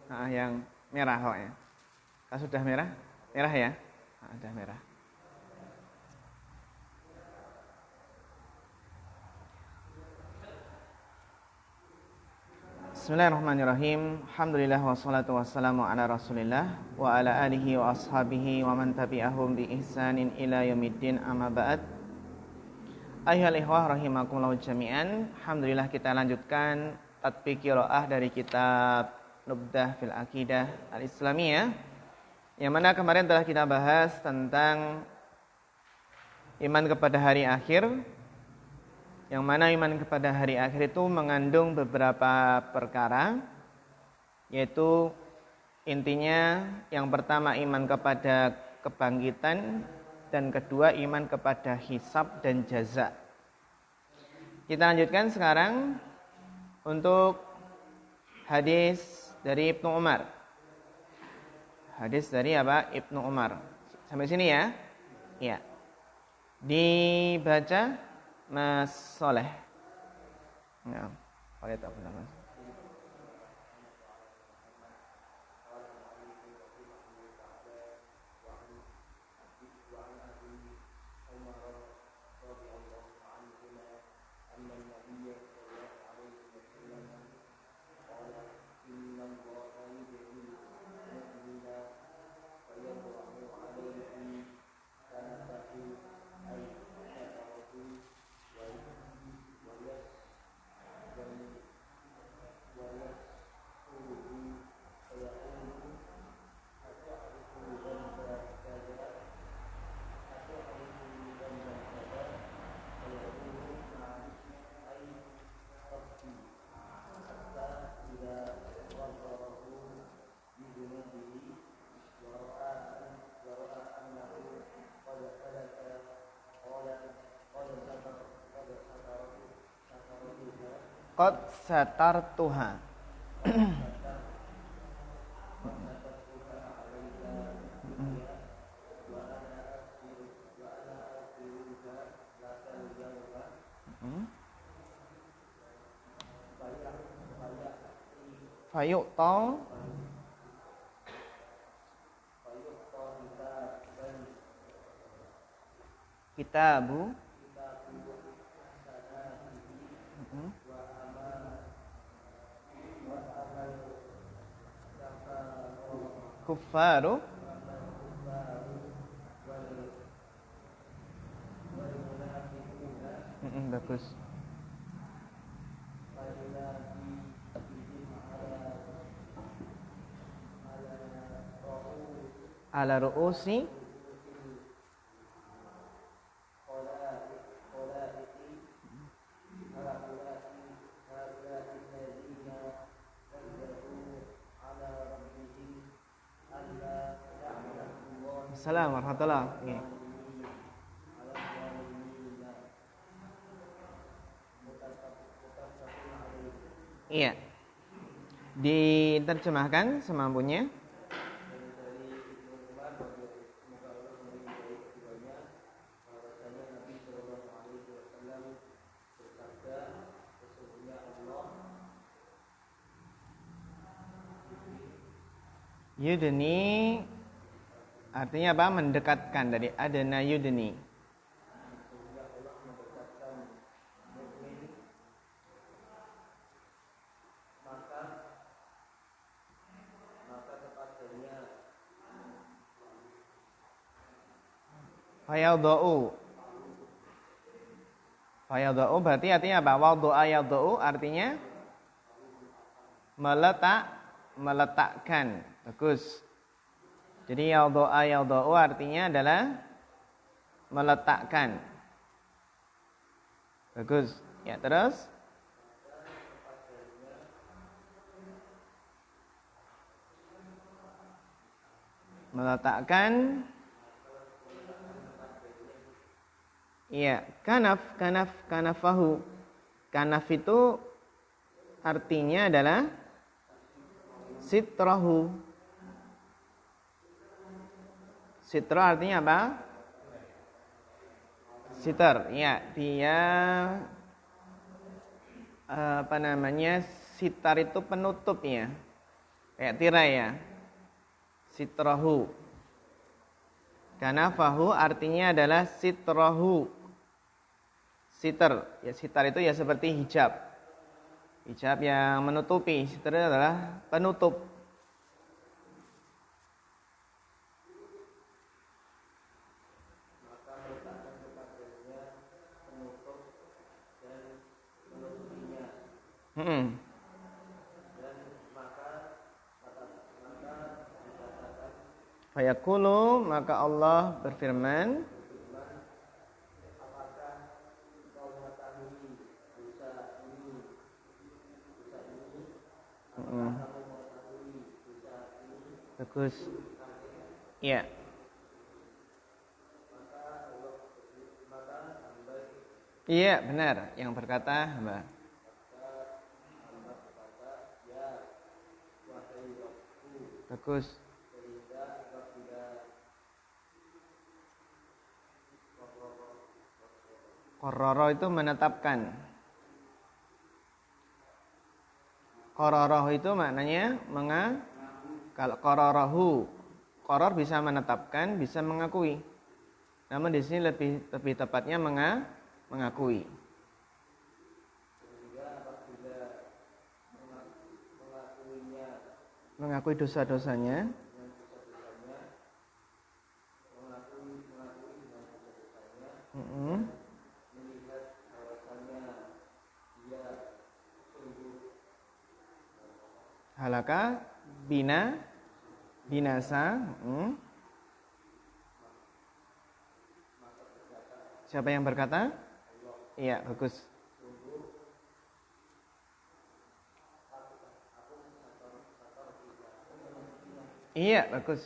Yang merah kok ya. Kalau sudah merah, merah ya. Sudah merah. Bismillahirrahmanirrahim. Alhamdulillah wassalatu wassalamu ala Rasulillah wa ala alihi wa ashabihi wa man tabi'ahum bi ihsanin ila yaumiddin, amma ba'd. Ayyuhal ikhwah rahimakumullah jami'an. Alhamdulillah kita lanjutkan tatbiq qiraah dari kitab Nubdah fil Aqidah Al-Islamiyah, yang mana kemarin telah kita bahas tentang iman kepada hari akhir, yang mana iman kepada hari akhir itu mengandung beberapa perkara, yaitu intinya yang pertama iman kepada kebangkitan, dan kedua iman kepada hisab dan jaza. Kita lanjutkan sekarang untuk hadis dari Ibnu Umar. Hadis dari apa? Ibnu Umar. Sampai sini ya? Iya. Dibaca Mas Soleh. Ya, boleh tak benar Mas? Qad satartuha. Fayu'ta kitabu kuffaru bagus. Ala ru'usi Assalamualaikum warahmatullahi wabarakatuh. Iya. Diterjemahkan semampunya. Yudni artinya apa? Mendekatkan, dari adana yudni. Fayadha'u berarti artinya apa? Wadha'a yadha'u artinya meletakkan. Bagus. Jadi yadha'a yadha'u artinya adalah meletakkan. Bagus. Ya, terus meletakkan. Iya, kanafahu. Kanaf itu artinya adalah sitrahu. Sitra artinya apa? Sitar. Ya, dia sitar itu penutupnya. kayak tirai ya. Sitrahu. Kanafahu artinya adalah sitrahu. Sitar, ya sitar itu ya seperti hijab. Hijab yang menutupi, sitar itu adalah penutup. Fayaqulu, maka Allah berfirman, bagus. Iya. Iya, benar. Yang berkata hamba. Bagus. Qarrara itu menetapkan. Qarrarahu itu maknanya kalau qararahu, qarrar bisa menetapkan, bisa mengakui. Namun di sini lebih tepatnya mengakui. Mengakui dosa-dosanya. Halaka binasa. Siapa yang berkata? Iya, bagus. Iya, bagus.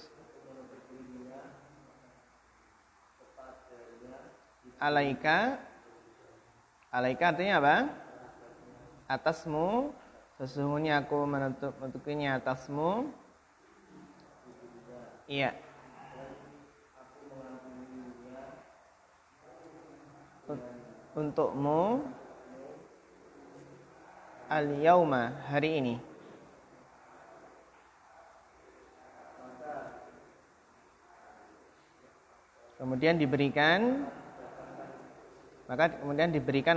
Alaika artinya apa? Atasmu, sesungguhnya aku menutupinya atasmu. Iya. Untukmu al-yauma, hari ini. Kemudian diberikan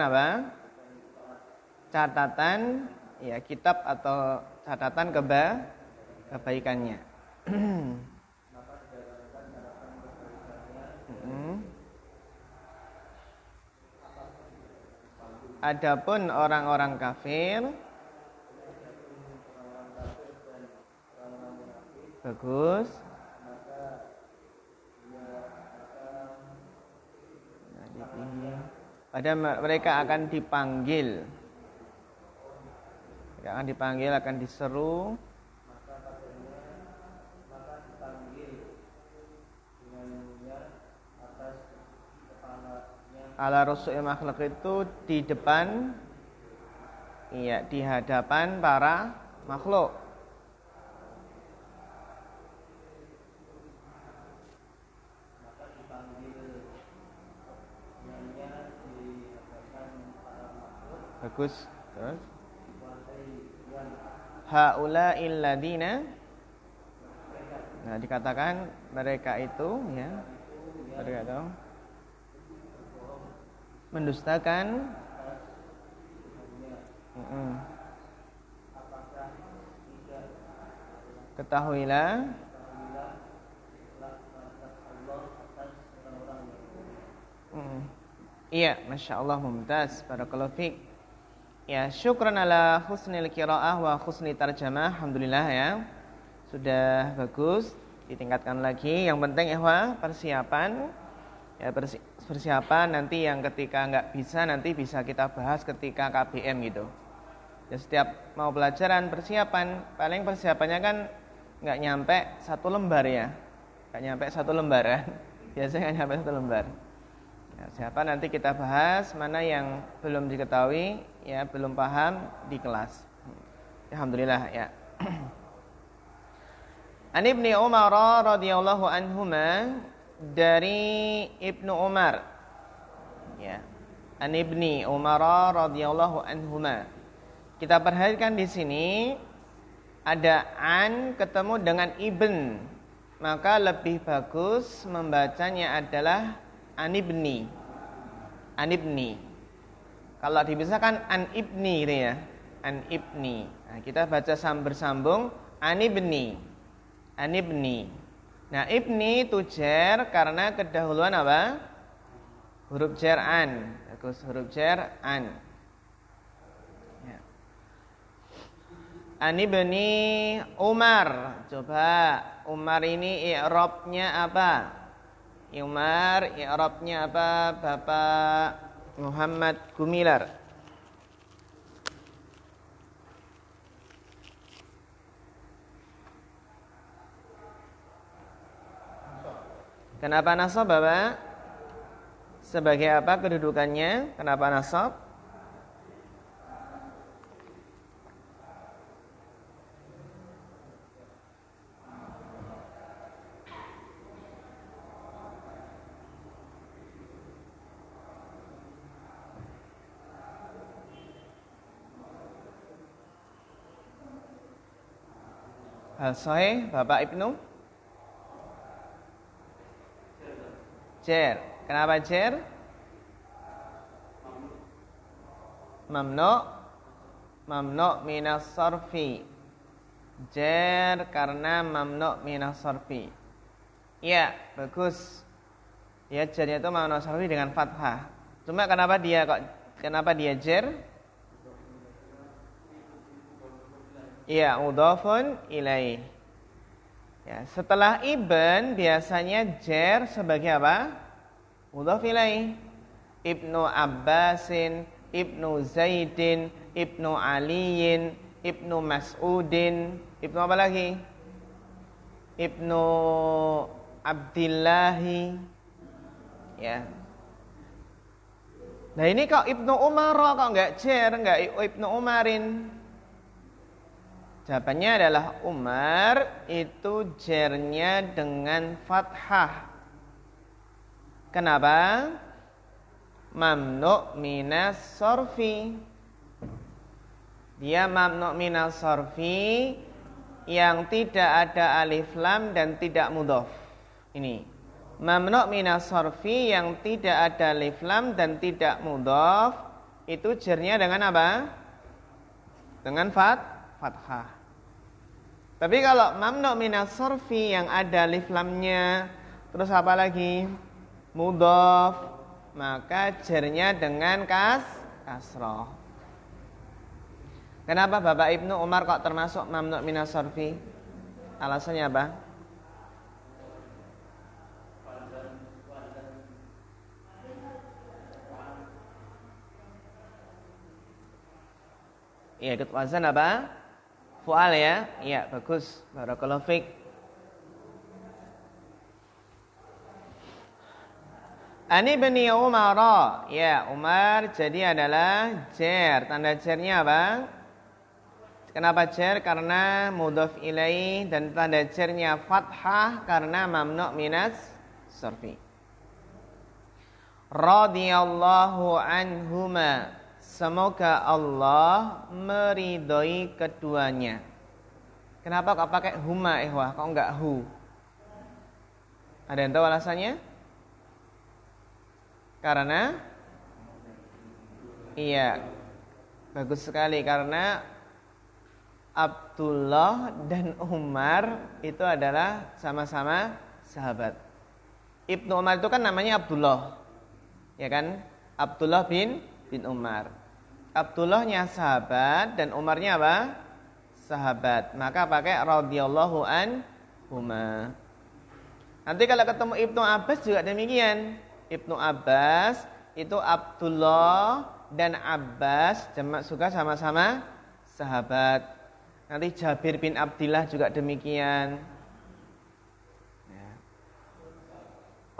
apa? Catatan, ya, kitab atau catatan kebaikannya. Adapun orang-orang kafir, bagus. Pada mereka akan dipanggil. Akan diseru. Ala rusu'il makhluk itu di depan, iya, di hadapan para makhluk. Bagus. Terus haula'il ladina, nah dikatakan mereka itu, ya, mereka itu mendustakan. Ketahuilah iya, Masya Allah, mumtaz, barakallahu fiik. Ya, syukran ala husnil qiraah wa husni tarjamah. Alhamdulillah ya, sudah bagus, ditingkatkan lagi. Yang penting persiapan. Ya, persiapan nanti yang ketika nggak bisa, nanti bisa kita bahas ketika KBM gitu. Ya, setiap mau pelajaran persiapan, paling persiapannya kan nggak nyampe 1 lembar ya. Nggak nyampe 1 lembaran. Biasanya nggak nyampe 1 lembar. Ya, siapa nanti kita bahas mana yang belum diketahui, ya, belum paham di kelas. Alhamdulillah ya. An Ibnu Umar radhiyallahu anhuma, dari Ibnu Umar, ya. An Ibnu Umar radhiyallahu anhuma. Kita perhatikan di sini ada an ketemu dengan ibn, maka lebih bagus membacanya adalah anibni. Anibni. Kalau dipisahkan an ibni gitu ya. An ibni. Nah, kita baca bersambung anibni. Anibni. Nah, ibni itu jar karena kedahuluan apa? Huruf jar an. Bagus, huruf jar an. Anibni Umar. Coba Umar ini i'rabnya apa? Umar i'rabnya apa? Bapak Muhammad Gumilar. Kenapa nasab, Bapak? Sebagai apa kedudukannya? Kenapa nasab? Hal sahih, Bapak Ibnu? Jar. Kenapa jar? Mamnu minas sarfi. Jar karena mamnu minas sarfi. Ya, bagus. Ya, jarnya itu mamnu sarfi dengan fathah. Cuma kenapa dia jar? Ya, mudhafun ilaih. Ya, setelah ibn biasanya jar sebagai apa? Mudhaf ilaih. Ibnu Abbasin, Ibnu Zaidin, Ibnu Aliyin, Ibnu Mas'udin, Ibnu apa lagi? Ibnu Abdillahi. Ya. Nah, ini kok Ibnu Umar kok enggak jar, enggak Ibnu Umarin? Jawabannya adalah Umar itu jarnya dengan fathah. Kenapa? Mamnu minas sarfi. Dia mamnu minas sarfi yang tidak ada alif lam dan tidak mudhaf. Ini. Mamnu minas sarfi yang tidak ada alif lam dan tidak mudhaf, itu jarnya dengan apa? Dengan fathah. Tapi kalau mamnu minas sarfi yang ada alif lamnya, terus apa lagi? Mudhaf, maka jarnya dengan kasroh. Kenapa Bapak Ibnu Umar kok termasuk mamnu minas sarfi? Alasannya apa? Iya, ikut wazan apa? Fu'al ya? Iya, bagus. Barakallahu fiik. Ani bani Umar. Ya, Umar jadi adalah jar. Tanda jarnya apa? Kenapa jar? Karena mudhaf ilaih, dan tanda jarnya fathah karena mamnu minas sarfi. Radhiyallahu anhuma. Semoga Allah meridhoi keduanya. Kenapa kok pakai huma ikhwah? Kok enggak hu? Ada yang tahu alasannya? Karena iya, bagus sekali, karena Abdullah dan Umar itu adalah sama-sama sahabat. Ibnu Umar itu kan namanya Abdullah, ya kan? Abdullah bin Umar. Abdullahnya sahabat dan Umarnya apa? Sahabat. Maka pakai radhiyallahu anhuma. Nanti kalau ketemu Ibnu Abbas juga demikian. Ibnu Abbas itu Abdullah dan Abbas jamak juga sama-sama sahabat. Nanti Jabir bin Abdillah juga demikian. Ya.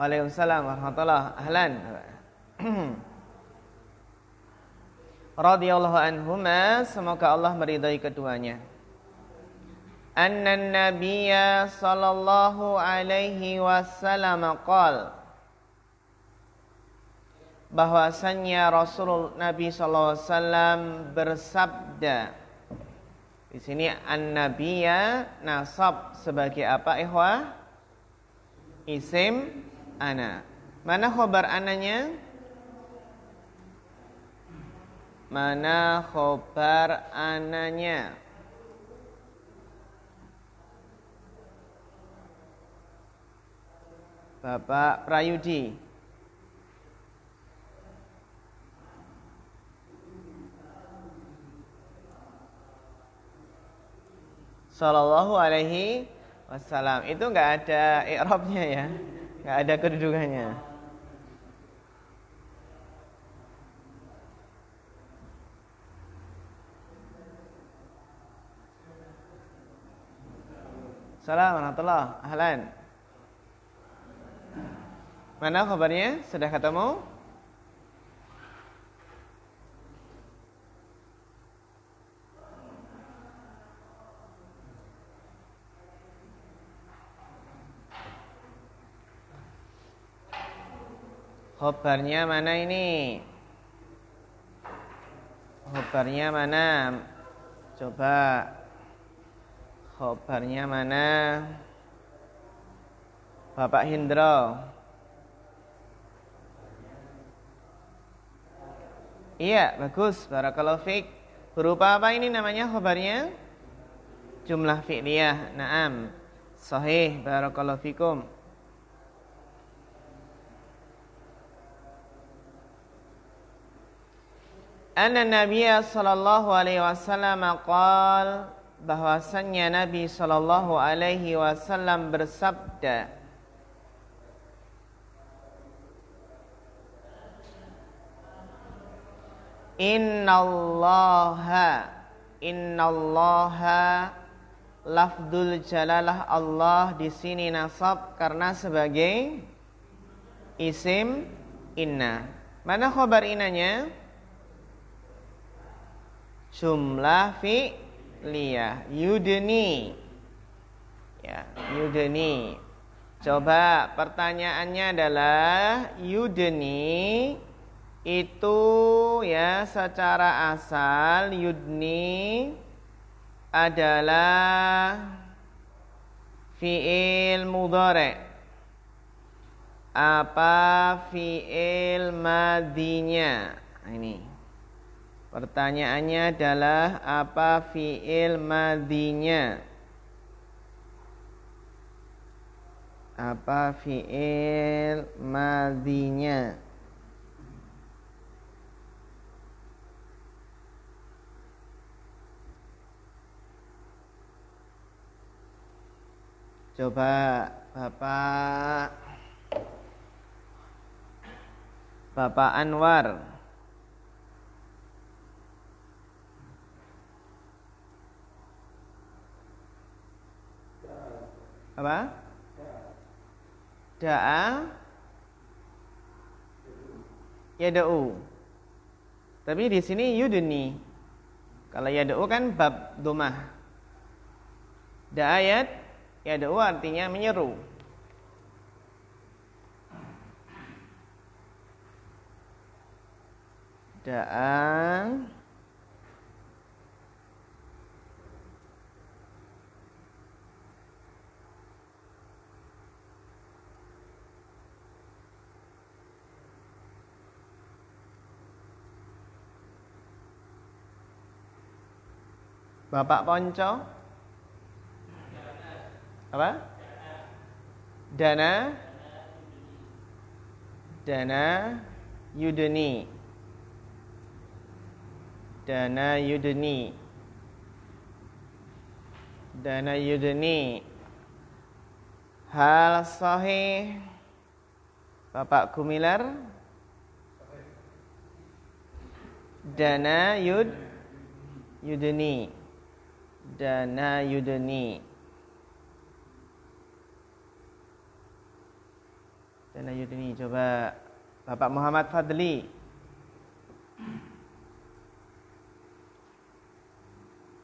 Waalaikumsalam warahmatullahi ahlan. Radhiyallahu anhuma, semoga Allah meridai keduanya. Annan nabiyya sallallahu alaihi wasallam qala, bahwasannya Rasul Nabi sallallahu alaihi wasallam bersabda, Di sini an-nabiyya nasab sebagai apa ikhwah? Isim ana. Mana khobar ananya? Mana khobar ananya? Bapak Prayudi. Sallallahu alaihi wasallam. Itu enggak ada i'rabnya ya. Enggak ada kedudukannya. Assalamualaikum warahmatullahi wabarakatuh. Ahlan. Mana kabarnya? Sudah ketemu? Khobarnya mana ini? Khobarnya mana? Coba. Khobarnya mana? Bapak Hindro. Iya, bagus. Barakallahu fiik. Berupa apa ini namanya khobarnya? Jumlah fi'liyah. Naam. Sahih. Barakallahu fikum. Anna Nabiya sallallahu alaihi wasallam qala, bahwasannya Nabi sallallahu alaihi wasallam bersabda, Innallaha lafdul jalalah Allah di sini nasab karena sebagai isim inna. Mana khabar inanya? Jumlah fi'liyah yudni. Ya, yudni. Coba pertanyaannya adalah yudni itu ya secara asal yudni adalah fi'il mudhari'. Apa fi'il madinya? Ini. Pertanyaannya adalah apa fi'il madinya? Apa fi'il madinya? Coba Bapak Anwar. Apa? Da'a yada'u. Tapi di sini yudni. Kalau yada'u kan bab domah. Da'a yada'u artinya menyeru. Da'a Bapak Ponco. Apa? Dana yudni. Dana yudni. Hal sahih Bapak Gumilar. Dana yudni. Dana yudni. Coba Bapak Muhammad Fadli.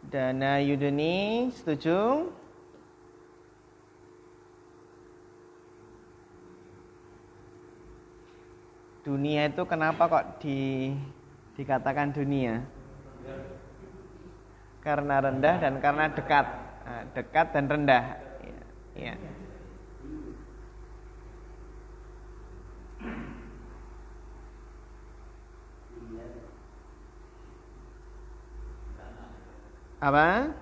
Dana yudni, setuju? Dunia itu kenapa kok dikatakan dunia? Karena rendah dan karena dekat. Nah, dekat dan rendah. Ya. Apa?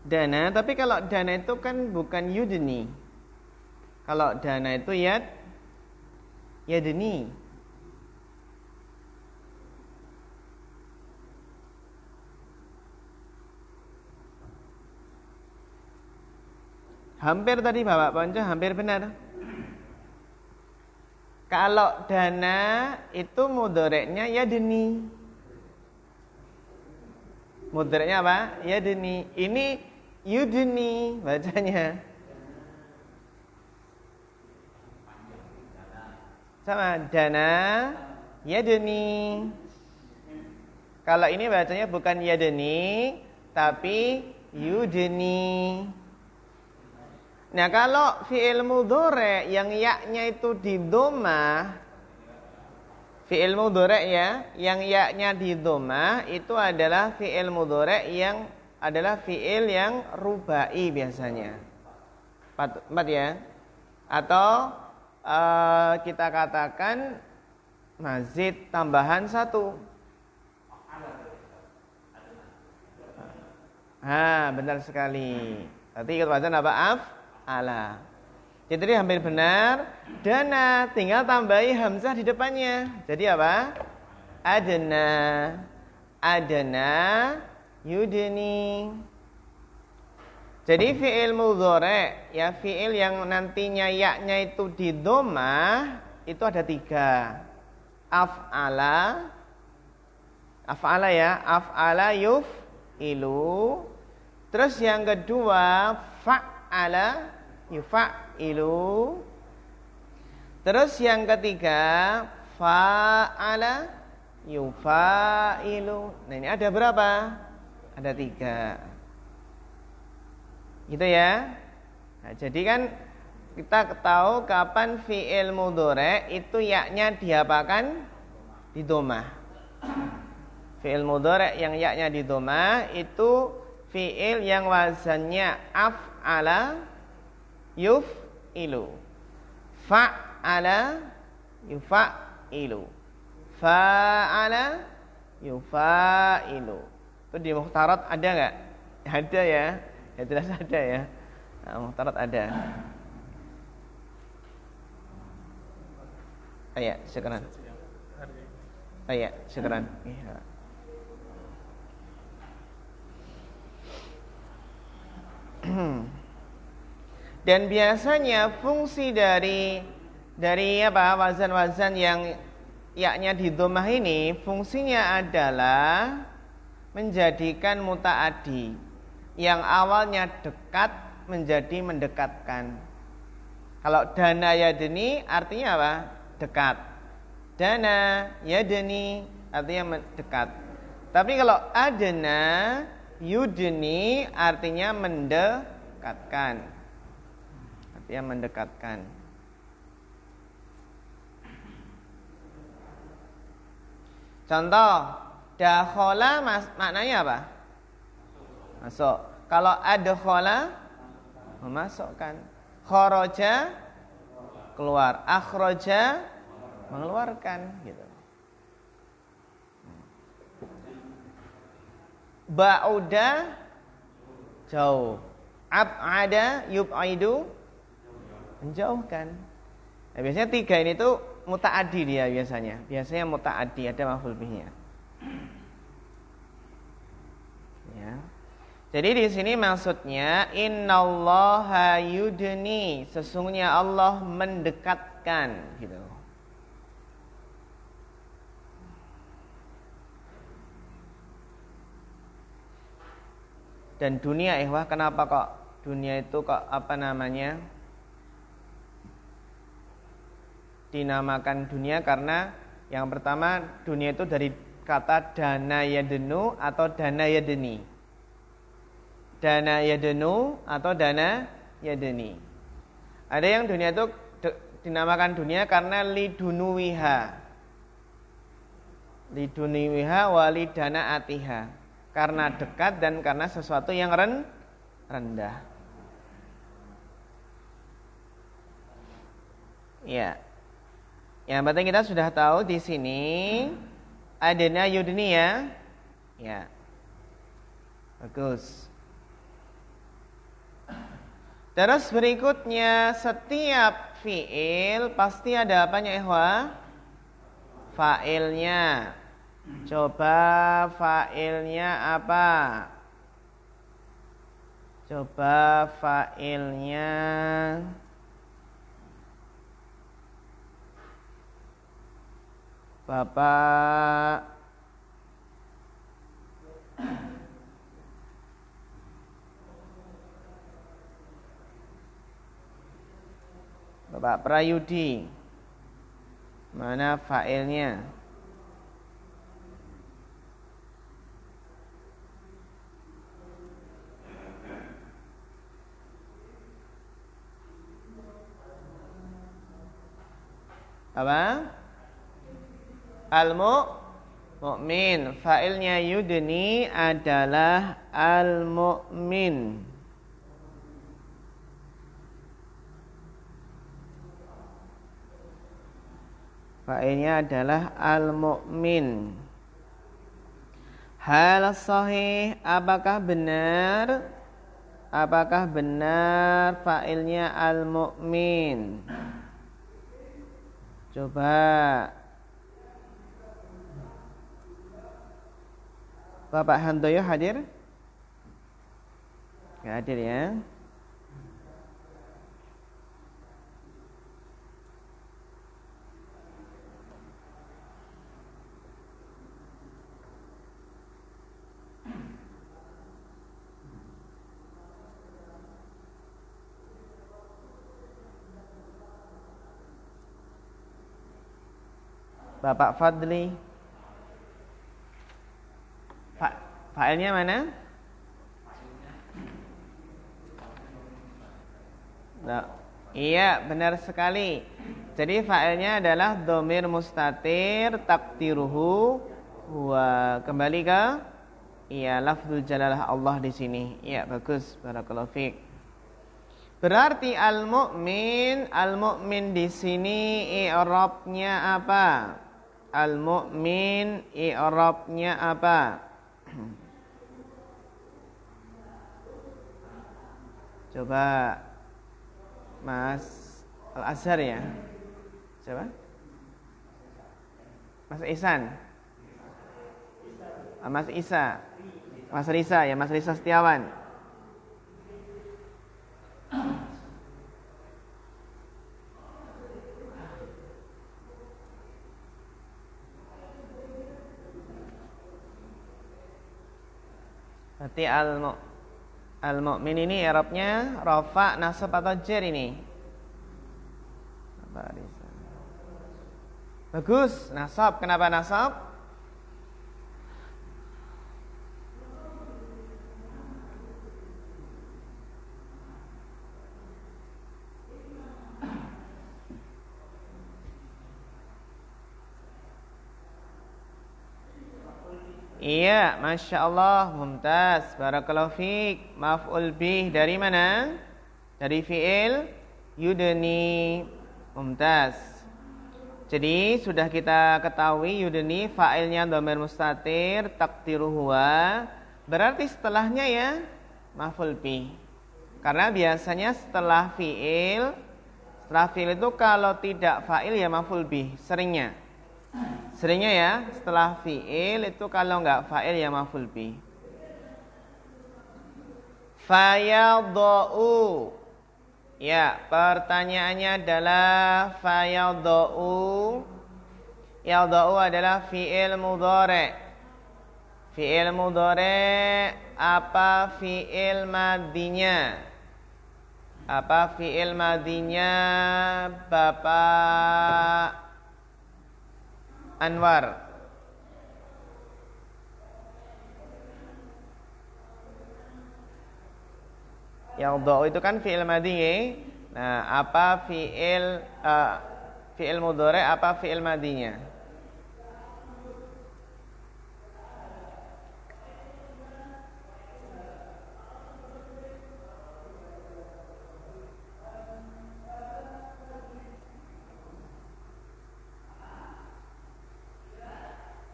Dana, tapi kalau dana itu kan bukan yudni. Kalau dana itu yadni. Hampir tadi Bapak Ponco, hampir benar. Kalau dana itu mudhoreknya yadni. Mudhoreknya apa? Yadni. Ini yudni bacanya. Sama dana yadni. Kalau ini bacanya bukan yadni tapi yudni. Nah, kalau fi'il mudhari' yang ya-nya itu di dhammah, fi'il mudhari' ya, yang ya-nya di dhammah itu adalah fi'il mudhari' yang adalah fi'il yang rubai biasanya. 4 ya. Atau kita katakan mazid tambahan 1. Benar sekali. Tadi ikut bacaan apa? Ala. Jadi hampir benar. Dana tinggal tambahi hamzah di depannya. Jadi apa? Adana yudni. Jadi fi'il mudhari' ya, fi'il yang nantinya ya-nya itu di dhammah itu ada 3. Af'ala ya, af'ala yuf'ilu. Terus yang kedua fa'ala yufa'ilu. Terus yang ketiga fa'ala yufa'ilu. Nah, ini ada berapa? Ada 3. Gitu ya. Nah, jadi kan kita tahu kapan fi'il mudhari' itu ya-nya diapakan? Di dhammah. Fi'il mudhari' yang ya-nya di dhammah itu fi'il yang wazannya af'ala yuf'ilu. Fa'ala yufa'ilu. Fa'ala yufa'ilu. Itu di muhtarat ada enggak? Ada ya. Ya jelas ada ya. Nah, muhtarat ada. Iya, syukran. Iya, syukran. Iya. Dan biasanya fungsi dari apa wazan-wazan yang ya-nya di dhammah ini fungsinya adalah menjadikan muta'addi yang awalnya dekat menjadi mendekatkan. Kalau dana yadni artinya apa? Dekat. Dana yadni artinya dekat. Tapi kalau adna yudni artinya mendekatkan. Artinya mendekatkan. Contoh, dakhala maknanya apa? Masuk. Kalau adkhala memasukkan. Kharaja keluar. Akhraja mengeluarkan gitu. Ba'uda jauh. Ab'ada yub'idu menjauhkan. Nah, biasanya 3 ini tuh muta'addi dia biasanya. Biasanya muta'addi, ada maf'ul bihnya. Ya. Jadi di sini maksudnya innallaha yudni, sesungguhnya Allah mendekatkan gitu. Dan dunia kenapa kok dunia itu kok apa namanya dinamakan dunia? Karena yang pertama dunia itu dari kata dana yadenu atau dana yadeni. Dana yadenu atau dana yadeni. Ada yang dunia itu dinamakan dunia karena lidunuwiha walidana atiha. karena dekat dan karena sesuatu yang rendah. Ya. Yang penting kita sudah tahu di sini adna yudni ya. Ya. Bagus. Terus berikutnya setiap fiil pasti ada apanya ikhwah? Fa'ilnya. Coba fa'ilnya apa? Coba fa'ilnya Bapak Prayudi. Mana fa'ilnya? Apa? Al-mu'min. Fa'ilnya yudni adalah al-mu'min. Fa'ilnya adalah al-mu'min. Hal sahih, apakah benar? Apakah benar fa'ilnya al-mu'min? Coba. Bapak Handoyo hadir? Nggak hadir ya. Bapak Fadli. Fa'ilnya mana? Nah, iya, benar sekali. Jadi fa'ilnya adalah dhamir mustatir takdiruhu wa. Kembali ke iya, lafzul jalalah Allah di sini. Iya, bagus. Barakallahu fiik. Berarti al-mu'min di sini i'rabnya apa? Al-mu'min i'rabnya apa? Coba Mas Al-Azhar ya. Coba Mas Ihsan. Mas Isa. Mas Risa ya, Mas Risa Setiawan. Berarti al-mu'min ini i'rabnya rafa, nasab atau jar ini? Bagus, nasab. Kenapa nasab? Iya, Masya Allah, mumtaz. Barakallahu fiik. Maf'ul bih dari mana? Dari fi'il yudni. Mumtaz. Jadi sudah kita ketahui yudni fa'ilnya dhamir mustatir takdiru huwa. Berarti setelahnya ya maf'ul bih. Karena biasanya setelah fi'il itu kalau tidak fa'il ya maf'ul bih, seringnya ya setelah fi'il itu kalau enggak fa'il ya maf'ul bih. Fayadha'u. Ya, pertanyaannya adalah fayadha'u. Yadha'u adalah fi'il mudhari'. Fi'il mudhari' apa fi'il madinya? Apa fi'il madinya Bapak Anwar? Yadha'u itu kan fi'il madhi ya? Nah, apa fi'il mudhari' apa fi'il madinya?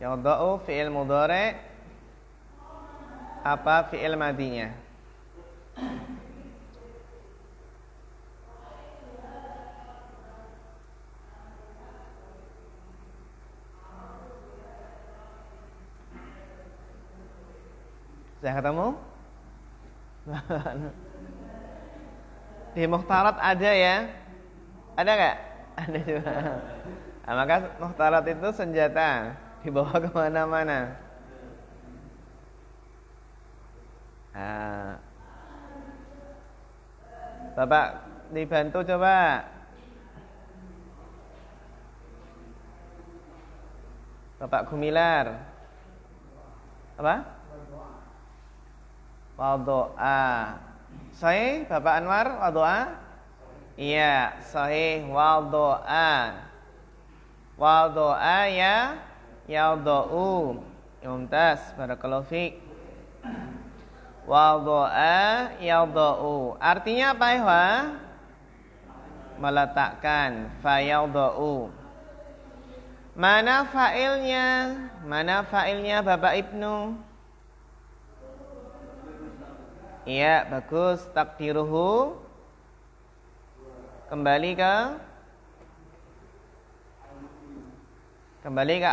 Yada'u fi'il mudhari', apa fi'il madinya? Sudah ketemu? Di mukhtarat ada ya? Ada nggak? Ada juga. Nah, maka mukhtarat itu senjata, dibawa kemana-mana. Nah, Bapak dibantu coba. Bapak Gumilar. Apa? Wadu'a. Sahih Bapak Anwar, wadu'a? Iya, sahih, wadu'a. Wadu'a ya yaudu'u. Mumtaz, barakallahu fiik. Wadu'a yaudu'u. Artinya apa ya? Meletakkan, fayaudu'u. Mana fa'ilnya? Mana fa'ilnya Bapak Ibnu? Iya, bagus. Takdiruhu. Kembali ke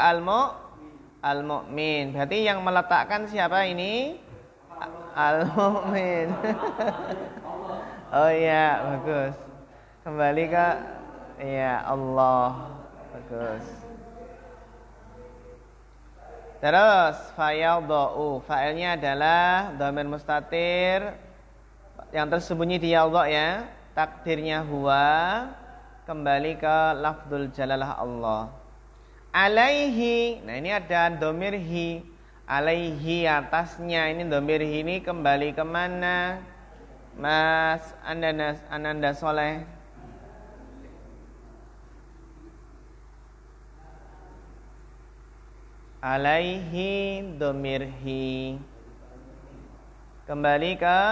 al-mu'min. Berarti yang meletakkan siapa ini? Al-mu'min. Oh iya, bagus. Kembali ke Allah. Bagus. Terus fayadha'u, fa'ilnya adalah dhamir mustatir yang tersembunyi di yadha' ya. Takdirnya huwa, kembali ke lafdzul jalalah Allah. Alaihi, nah ini ada dhamir hi. Alaihi atasnya, ini dhamir hi ini kembali kemana? Mas Ananda Soleh. Alaihi domirhi, kembali ke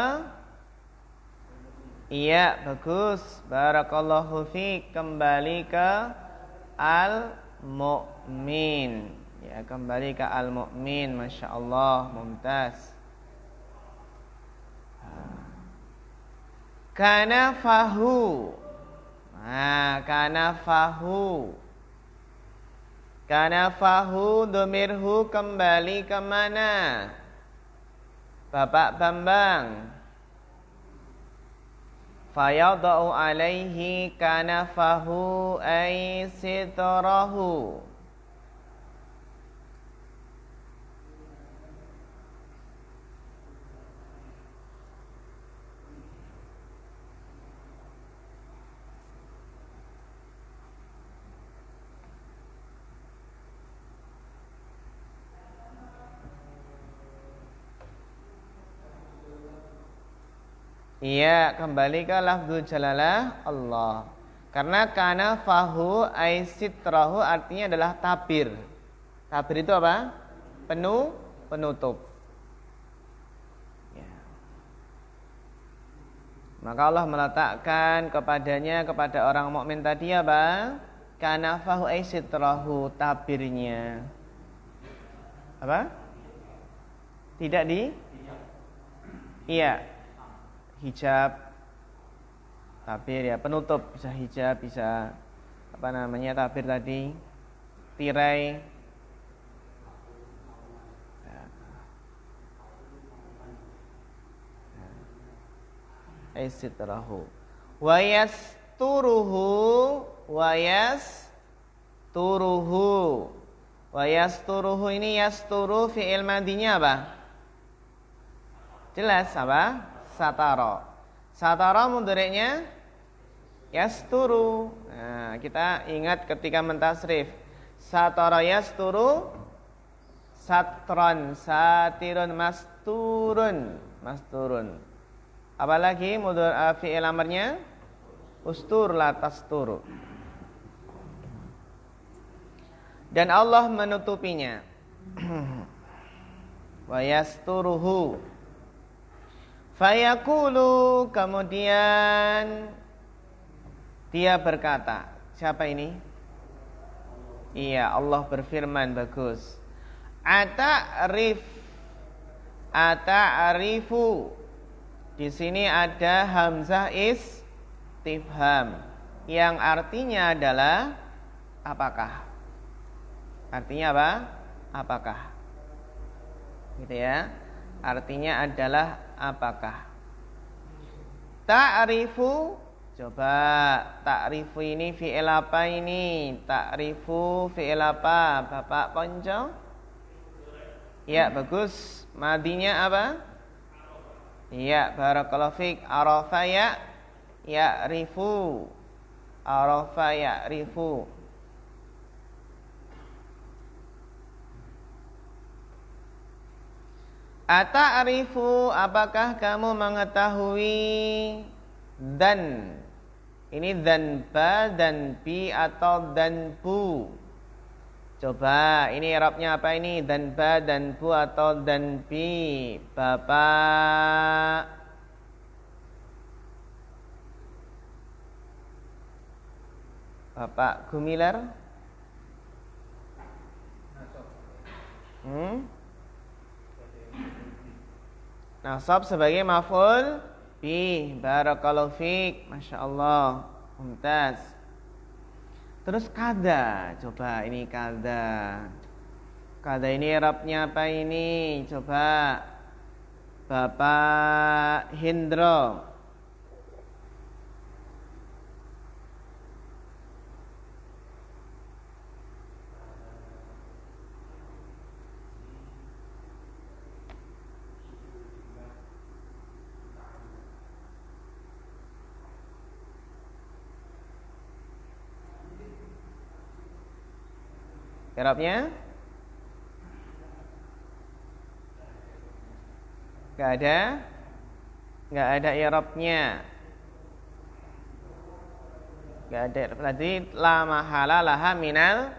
iya, bagus, barakallahu fiik, kembali ke al-mu'min ya, kembali ke al-mu'min, masya Allah, mumtaz. Kana fahu, nah kana fahu, kana fahu domirhu kembali kemana? Bapak Bambang. Fayadau alaihi kana fahu ay sitrahu. Iya, kembali ke lafzul jalalah Allah. Karena kana fahu ay sitrahu artinya adalah tabir. Tabir itu apa? Penutup. Ya. Maka Allah meletakkan kepadanya, kepada orang mukmin tadi apa? Kana fahu ay sitrahu, tabirnya. Apa? Tidak di? Iya. Hijab, tabir ya, penutup, bisa hijab, bisa apa namanya tabir tadi, tirai ya. Aisytrahu wayasturuhu ini yasturu fi'il madinya apa? Jelas apa? Satara mudhari'nya yasturu. Nah, kita ingat ketika mentasrif. Satara yasturu, satron, satirun, masturun. Apalagi fi'il amarnya ustur la tasturu. Dan Allah menutupinya. Wa yasturuhu. Fayaqulu, kemudian dia berkata, siapa ini? Iya, Allah berfirman, bagus. Ata'rif, ata'rifu. Di sini ada hamzah istifham yang artinya adalah apakah? Artinya apa? Apakah? Gitu ya. Artinya adalah apakah? Ta'rifu, coba ta'rifu ini fi'il apa ini? Ta'rifu fi'il apa? Bapak Ponco? Ya, bagus. Madinya apa? Ya, barakallahu fiik. Arafa ya ya'rifu. Arafa ya'rifu. Ata'rifu, apakah kamu mengetahui? Dan ini dan ba dan bi atau dan bu? Coba ini i'rabnya apa ini? Dan ba dan bu atau dan bi? Bapak Gumilar? Nasab sebagai maf'ul bi. Barakallahu fiik. Masya Allah. Mumtaz. Terus kada. Coba ini kada. Kada ini i'rabnya apa ini? Coba Bapak Hindro. I'rabnya? Enggak ada? Enggak ada i'rabnya. Enggak ada. Berarti la mahala laha minal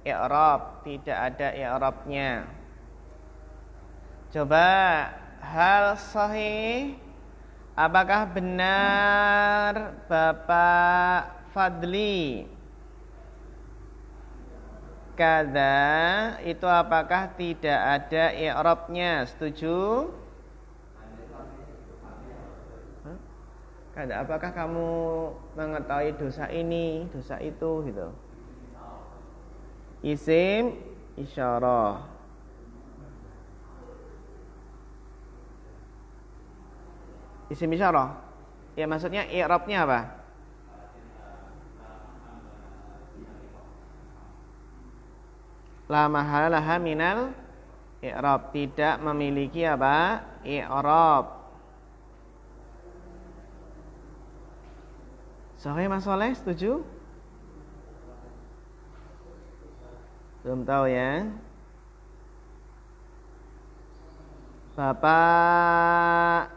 i'rab, tidak ada i'rabnya. Coba hal sahih, apakah benar Bapak Fadli? Kada itu apakah tidak ada i'rabnya? Setuju? Kada, apakah kamu mengetahui dosa ini, dosa itu gitu? Isim isyarah. Isim isyarah. Ya maksudnya i'rabnya apa? La mahala laha minal i'rab, tidak memiliki apa? I'rab. Sahih Mas Soleh, setuju? Belum tahu ya. Bapak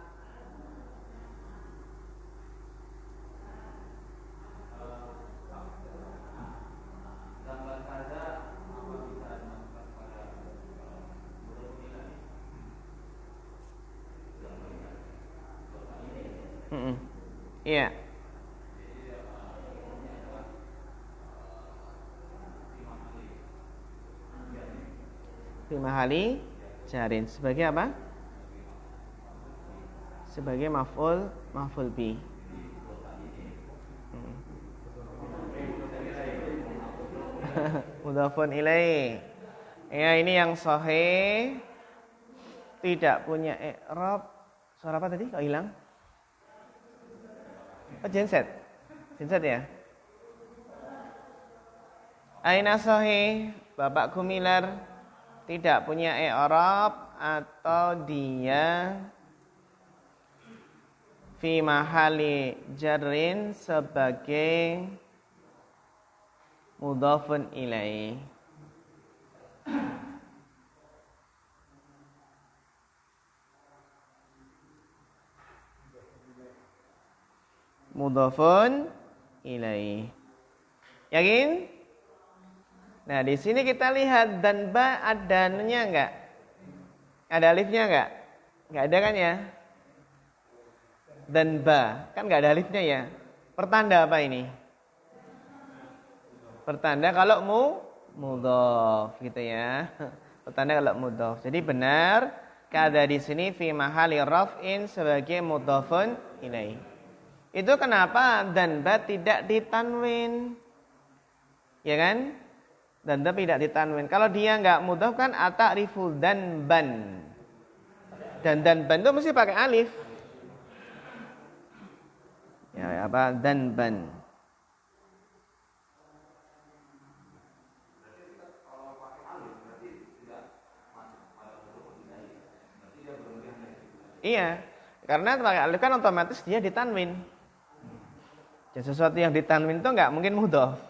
Iya. Fi mahali jarin sebagai apa? Sebagai maf'ul bi. Mudhafun ilaih. Ya, ini yang sahih, tidak punya i'rab. Suara apa tadi? Kok hilang? Oh, genset. Genset ya? Aina sahih, Bapak Gumilar tidak punya i'rab atau dia fi mahali jarrin sebagai mudhafun ilaih. Mudhafun ilaih. Yakin? Nah, di sini kita lihat dan ba ada nya enggak? Ada alifnya enggak? Enggak ada kan ya? Dan ba, kan enggak ada alifnya ya? Pertanda apa ini? Pertanda kalau mudhaf gitu ya. Petanda kalau mudhaf. Jadi benar kada di sini fi mahali raf'in sebagai mudhafun ilaih. Itu kenapa danba tidak ditanwin? Ya kan? Danba tidak ditanwin. Kalau dia enggak mudhaf kan ata'rifu danban. Dan danban itu mesti pakai alif. Ya, apa? Danban. Iya, karena pakai alif kan otomatis dia ditanwin. Dan sesuatu yang ditanwin itu enggak mungkin mudhaf.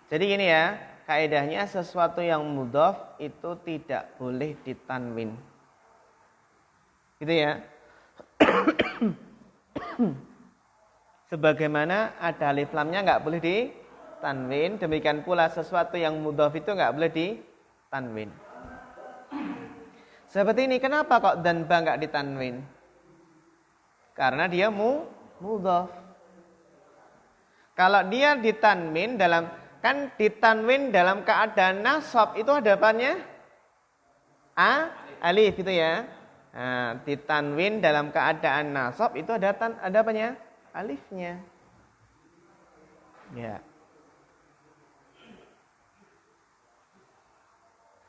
Jadi gini ya, kaidahnya sesuatu yang mudhaf itu tidak boleh ditanwin. Gitu ya. Sebagaimana ada alif lamnya enggak boleh ditanwin, demikian pula sesuatu yang mudhaf itu enggak boleh ditanwin. Seperti ini, kenapa kok danba enggak ditanwin? Karena dia mudhaf. Kalau dia ditanwin kan ditanwin dalam keadaan nasab itu hadapannya alif itu ya. Nah, ditanwin dalam keadaan nasab itu ada apanya? Alifnya. Ya.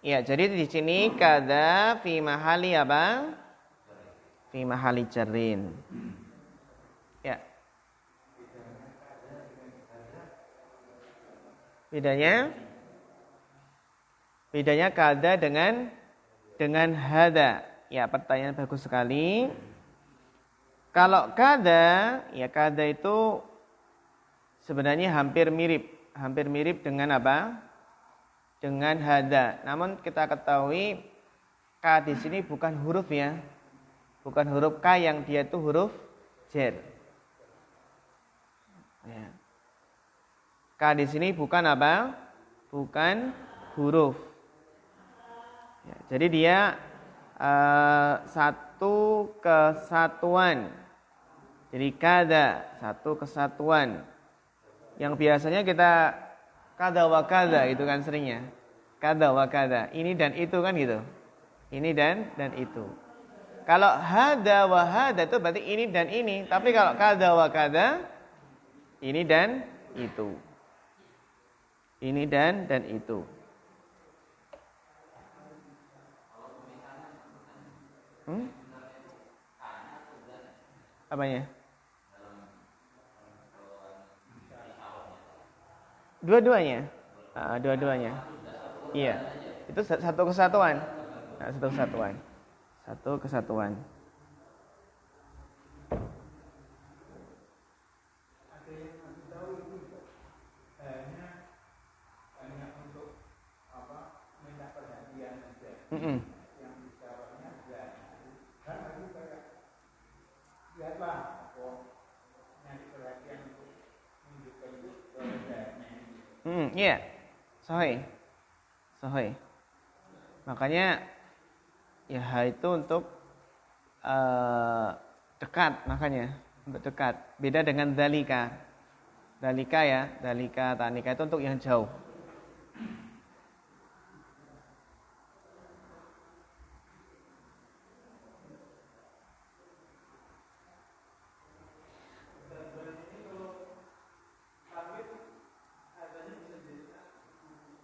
Ya, jadi di sini kada fi mahali apa? Fi mahali jarrin. Ya. Bedanya kada dengan hada. Ya, pertanyaan bagus sekali. Kalau kada, ya kada itu sebenarnya hampir mirip dengan apa? Dengan hada. Namun kita ketahui ka di sini bukan huruf ya. Bukan huruf ka yang dia itu huruf jar. Ya. Ka di sini bukan apa? Bukan huruf. Ya, jadi dia satu kesatuan. Jadi kada, satu kesatuan. Yang biasanya kita kada wa kada itu kan seringnya. Kada wa kada. Ini dan itu kan gitu. Ini dan itu. Kalau hada wa hada itu berarti ini dan ini. Tapi kalau kada wa kada, ini dan itu. Ini dan itu. Apanya? Dua-duanya. Dua-duanya. Iya. Itu satu kesatuan. Satu kesatuan. Iya. Sahih. Makanya ya itu untuk dekat, makanya untuk dekat. Beda dengan dalika. Dalika ya, dalika, tanika itu untuk yang jauh.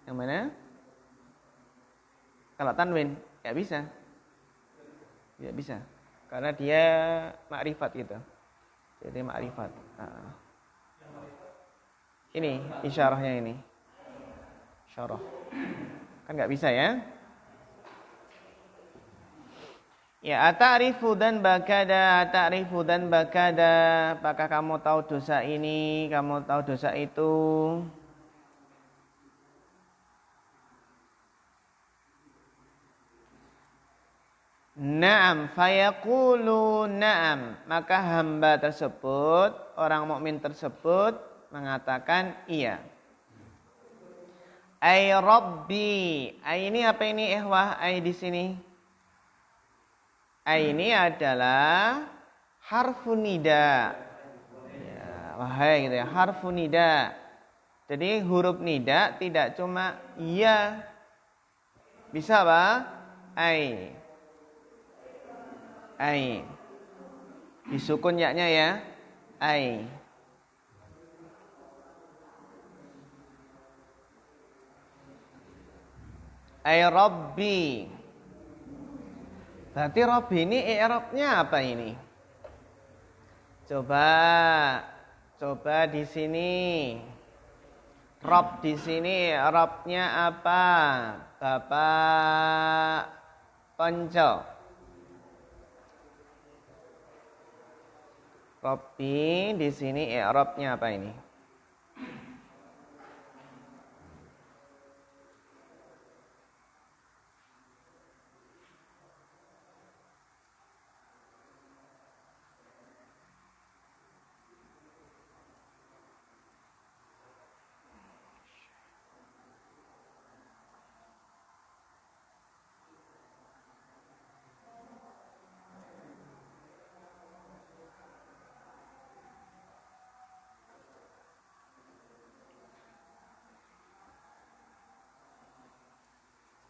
Yang mana? Kalau tanwin, ya bisa. Ya bisa. Karena dia makrifat gitu. Jadi makrifat. Ini isyarahnya ini. Isyarah. Kan enggak bisa ya? Ya, ata'rifu dan bakada. Apakah kamu tahu dosa ini? Kamu tahu dosa itu? Naam, fayaqulu na'am. Maka hamba tersebut, orang mukmin tersebut mengatakan iya. Ay Rabbi. Ay ini apa ini ikhwah? Ay di sini. Ay ini adalah harfun nida. Ya, wahai gitu ya, harfun nida. Jadi huruf nida tidak cuma iya. Bisa apa? Ai. Ai. Disukun yaknya ya. Ai. Ai Rabbi. Berarti Rabbi ini i'rabnya apa ini? Coba di sini. Rabb di sini i'rabnya apa? Bapak Konco. Rabbi di sini i'rabnya apa ini?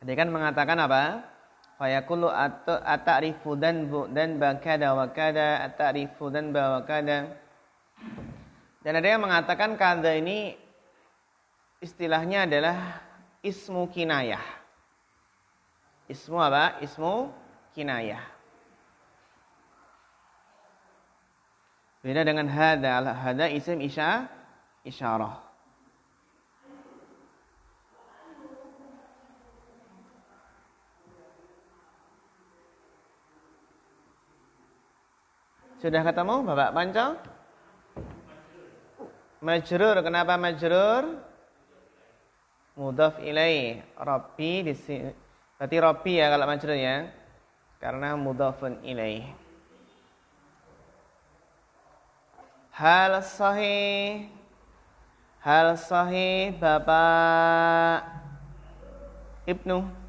Dia kan mengatakan apa? Fayaqulu ata'rifu dan bakada wa kada ata'rifu dan wa kada. Dan ada yang mengatakan kada ini istilahnya adalah ismu kinayah. Ismu apa? Ismu kinayah. Beda dengan hada. Hada isim isyarah. Sudah ketemu Bapak Panco? Majrur, kenapa majrur? Mudhaf ilaih. Rabbi di sini. Berarti Rabbi ya kalau majrur ya. Karena mudhafun ilaih. Hal sahih Bapak Ibnu.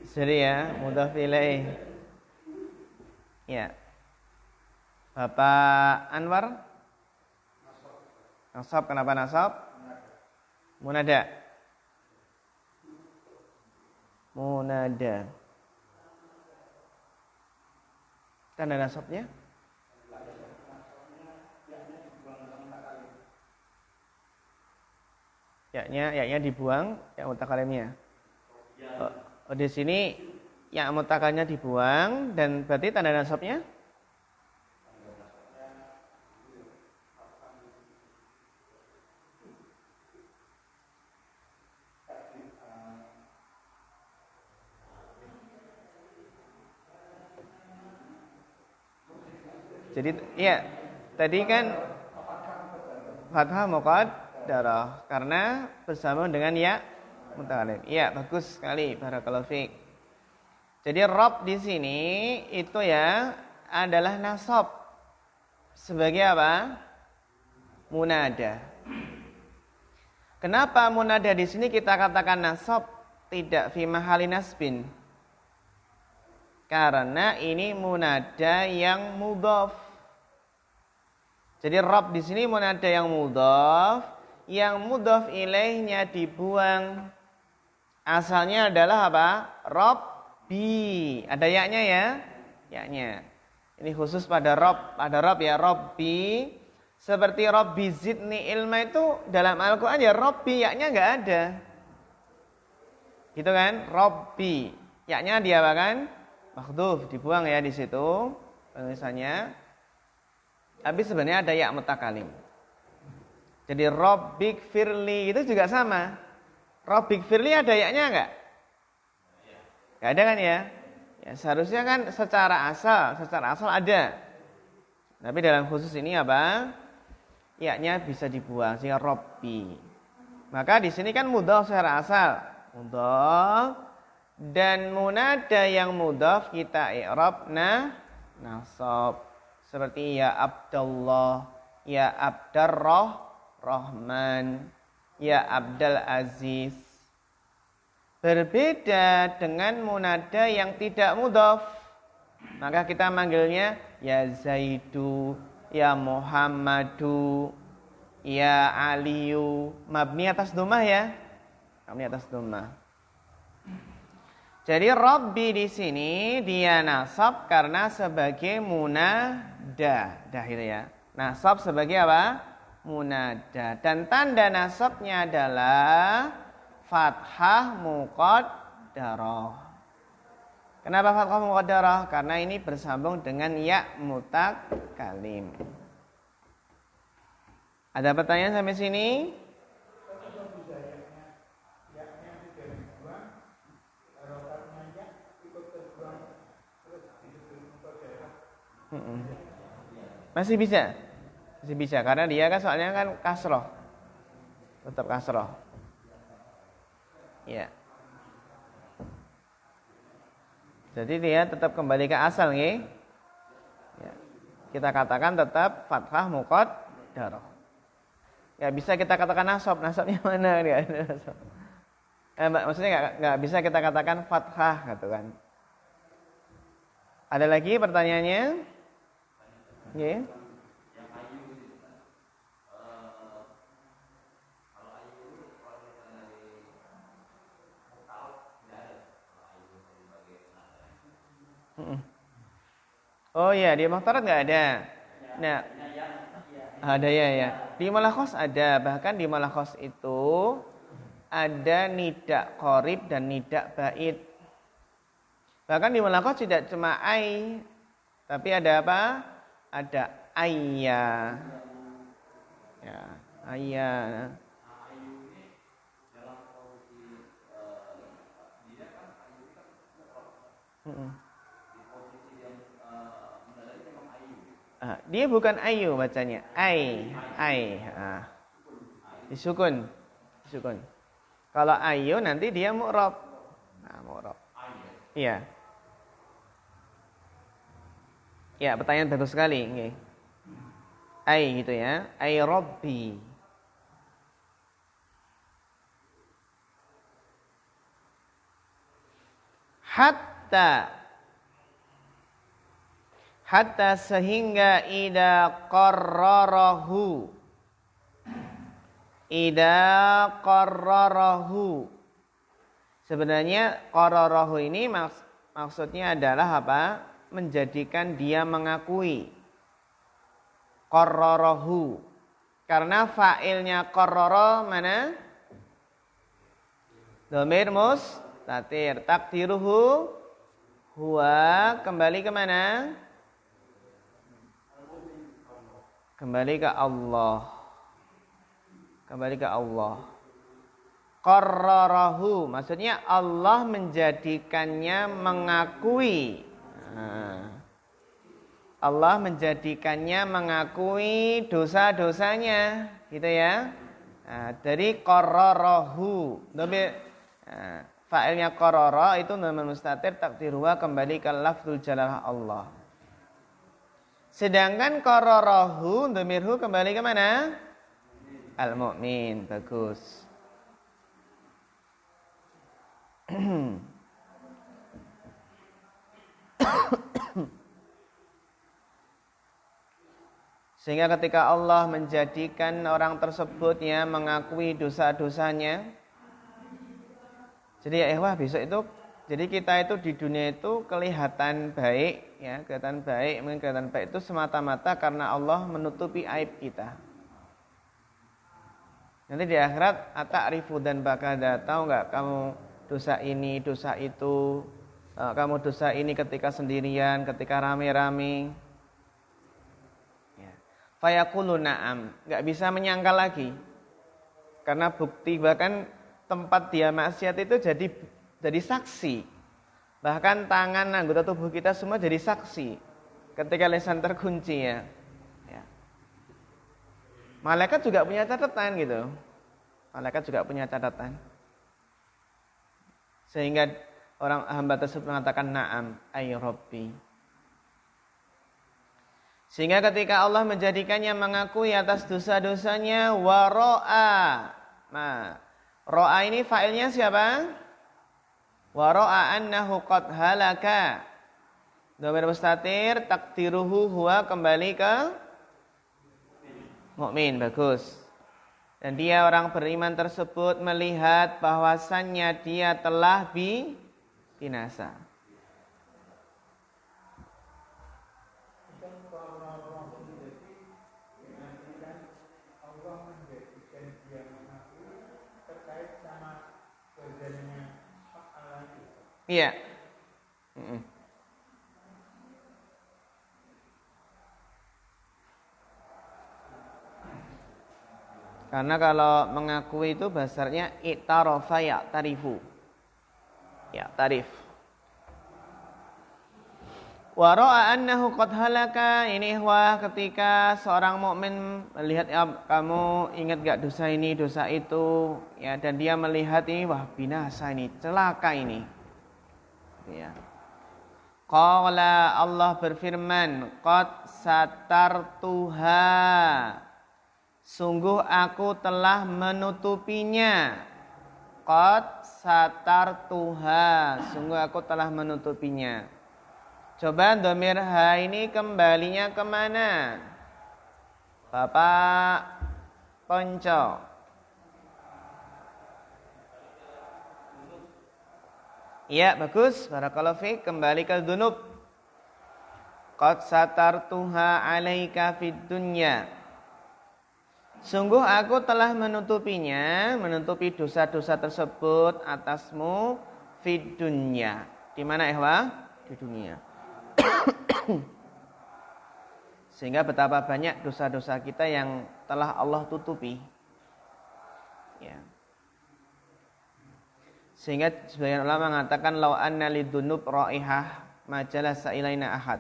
Jadi ya, mudhaf ilaih. Ya. Bapak Anwar? Nasab, kenapa nasab? Munada. Tanda nasabnya? Yaknya dibuang, ya mutakalimnya. Oh, di sini yang mutakalnya dibuang dan berarti tanda nasabnya jadi ya tadi kan fathah muqaddarah karena bersama dengan ya mutakalim. Iya, bagus sekali. Barakallahu fiik. Jadi Rabb di sini itu ya adalah nasab sebagai apa? Munada. Kenapa munada di sini kita katakan nasab tidak fi mahali nasbin? Karena ini munada yang mudhaf. Jadi Rabb di sini munada yang mudhaf ilaihnya dibuang. Asalnya adalah apa? Rabbi. Ada yaknya ya? Yaknya. Ini khusus pada Rabb. Pada Rabb ya, Rabbi. Seperti Rabbi zidni ilma itu dalam Al-Quran ya Rabbi. Yaknya enggak ada. Gitu kan? Rabbi. Yaknya diapakan? Makhdhuf. Dibuang ya di situ. Penulisannya. Tapi sebenarnya ada yak mutakalim. Jadi Rabbik firli itu juga sama. Rabbik firli ada yaknya enggak? Enggak ada kan ya? Ya seharusnya kan secara asal ada. Tapi dalam khusus ini apa? Yaknya bisa dibuang sehingga Rabbi. Maka di sini kan mudhaf secara asal. Mudhaf dan munada yang mudhaf kita i'rab nasab. Seperti ya Abdullah, ya Rahman, ya Abdul Aziz. Berbeda dengan munada yang tidak mudhaf. Maka kita manggilnya ya Zaidu, ya Muhammadu. Ya aliyu. Mabni atas dhammah ya. Mabni atas dhammah. Jadi Rabbi di sini dia nasab karena sebagai munada. Dah itu ya. Nasab sebagai apa? Munada. Dan tanda nasabnya adalah fathah muqaddarah. Kenapa fathah muqaddarah? Karena ini bersambung dengan ya mutakalim. Ada pertanyaan sampai sini? Masih bisa. Masih bisa karena dia kan soalnya kan kasroh. Tetap kasroh. Ya. Jadi dia tetap kembali ke asal nggih. Ya. Kita katakan tetap fathah muqaddarah. Enggak bisa kita katakan nasab. Nasabnya mana dia? Maksudnya enggak bisa kita katakan fathah gitu kan. Ada lagi pertanyaannya? Nggih. Oh iya, di muhtarat nggak ada. Nah, ada ya. Di malakhos ada, bahkan di malakhos itu ada nidak qorib dan nidak ba'id. Bahkan di malakhos tidak cuma ai, tapi ada apa? Ada ayya. Ya, ayya. Dia bukan ayu bacanya, ai. Disukun. Kalau ayu nanti dia mu'rab. Nah, mu'rab. Iya. Ya, pertanyaan bagus sekali, nggih. Ai gitu ya, ai rabbi. Hatta sehingga ida qarrarahu. Sebenarnya qarrarahu ini maksudnya adalah apa? Menjadikan dia mengakui. Qarrarahu. Karena fa'ilnya qarrara mana? Dhamir mustatir. Takdiruhu huwa, kembali ke mana? Kembali ke Allah. Qarrarahu, maksudnya Allah menjadikannya mengakui. Allah menjadikannya mengakui dosa-dosanya, gitu ya. Dari qarrarahu. Fa'ilnya qarrara itu dhamir mustatir, takdiruha kembali ke lafzul jalalah Allah. Sedangkan qarrarahu dhamirhu kembali ke mana? Al-mu'min. Bagus. Sehingga ketika Allah menjadikan orang tersebut ya mengakui dosa-dosanya. Jadi ya besok itu, jadi kita itu di dunia itu kelihatan baik ya, kelihatan baik itu semata-mata karena Allah menutupi aib kita. Nanti di akhirat ata'rifu dan bakada, tahu enggak kamu dosa ini, dosa itu, kamu dosa ini ketika sendirian, ketika rame-rame. Ya. Fayaqulu na'am, enggak bisa menyangkal lagi. Karena bukti bahkan tempat dia maksiat itu jadi saksi. Bahkan tangan, anggota tubuh kita semua jadi saksi ketika lisan terkunci ya. Malaikat juga punya catatan gitu. Sehingga orang hamba tersebut mengatakan na'am ay rabbi. Sehingga ketika Allah menjadikannya mengakui atas dosa-dosanya waro'a. Nah, ro'a ini fa'ilnya siapa? Waro'a annahu qad halaka. Dhamir mustatir takdiruhu huwa kembali ke mukmin. Bagus. Dan dia orang beriman tersebut melihat bahwasannya dia telah binasa. Iya. Karena kalau mengakui itu bahasanya i'tarafa ya'tarifu. Ya, tarif. Wa ra'a annahu qad halaka, ini ihwah ketika seorang mukmin melihat kamu ingat enggak dosa ini, dosa itu, ya, dan dia melihat ini wah binasa ini, celaka ini. Ya. Qala Allah berfirman, qad satartuha. Sungguh aku telah menutupinya. Qad satartuha. Sungguh aku telah menutupinya. Coba dhamir ha ini kembalinya kemana? Bapak Ponco. Iya, bagus. Barakallahu fiik. Kembali ke dzunub. Qad satartuha 'alaika fid dunya. Sungguh aku telah menutupinya, menutupi dosa-dosa tersebut atasmu fid dunya. Di mana ihwa? Di dunia. Sehingga betapa banyak dosa-dosa kita yang telah Allah tutupi. Ya. Sehingga sebagian ulama mengatakan lau anna lidunub raihah majalasa ilaina ahad.